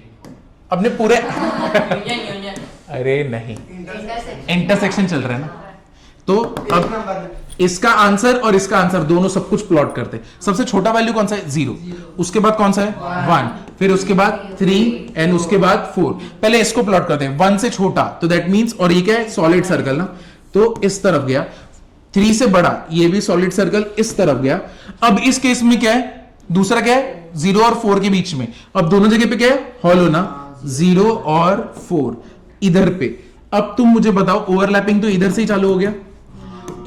अपने पूरे यूनियन अरे नहीं, Intersection. इंटरसेक्शन चल रहा है ना। तो एक अब नंबर इसका आंसर और इसका आंसर दोनों सब कुछ प्लॉट करते हैं। सबसे छोटा वैल्यू कौन सा है, 0, उसके बाद कौन सा है 1, फिर उसके बाद 3 एंड उसके बाद 4। पहले इसको प्लॉट करते हैं, 1 से छोटा तो दैट मींस, और ये क्या है सॉलिड सर्कल ना, तो इस तरफ गया, 3 से बड़ा ये भी सॉलिड सर्कल इस तरफ गया। अब इस केस में क्या है, दूसरा क्या है 0 और 4 के बीच में, अब दोनों जगह पे क्या है हॉलो ना, 0 और 4 इधर पे। अब तुम मुझे बताओ ओवरलैपिंग तो इधर से ही चालू हो गया,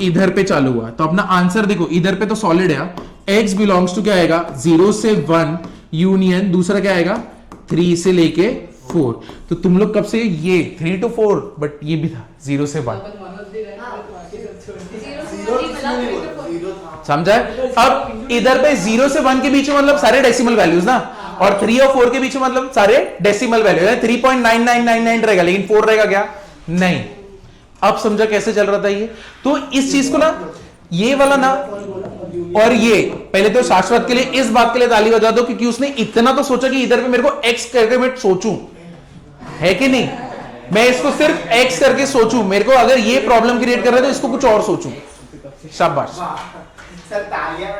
इधर पे चालू हुआ, तो अपना आंसर देखो इधर पे तो सॉलिड है, x बिलोंग्स टू क्या आएगा 0 से 1 यूनियन, दूसरा क्या आएगा 3 से लेके 4। तो तुम लोग कब से ये 3 to 4 बट ये भी था 0 से 1, Zero से three मिला, three to four. समझा? अब इधर पे 0 से 1 के बीच में मतलब सारे डेसिमल वैल्यूज ना, और 3 और 4 के बीच में मतलब सारे डेसिमल वैल्यू है, 3.9999 रहेगा, लेकिन 4 रहेगा क्या, नहीं। अब समझा कैसे चल रहा था ये? तो इस चीज को ना, ये वाला ना और ये, पहले तो शाश्वत के लिए इस बात के लिए ताली बजा दो क्योंकि उसने इतना तो सोचा कि इधर पे मेरे को x करके मैं सोचूं, है कि नहीं? मैं इसको सिर्फ x करके सोचूं, मेरे को अगर ये प्रॉब्लम क्रिएट कर रहा है तो इसको कुछ और सोचूं। शाबाश। सर तालियां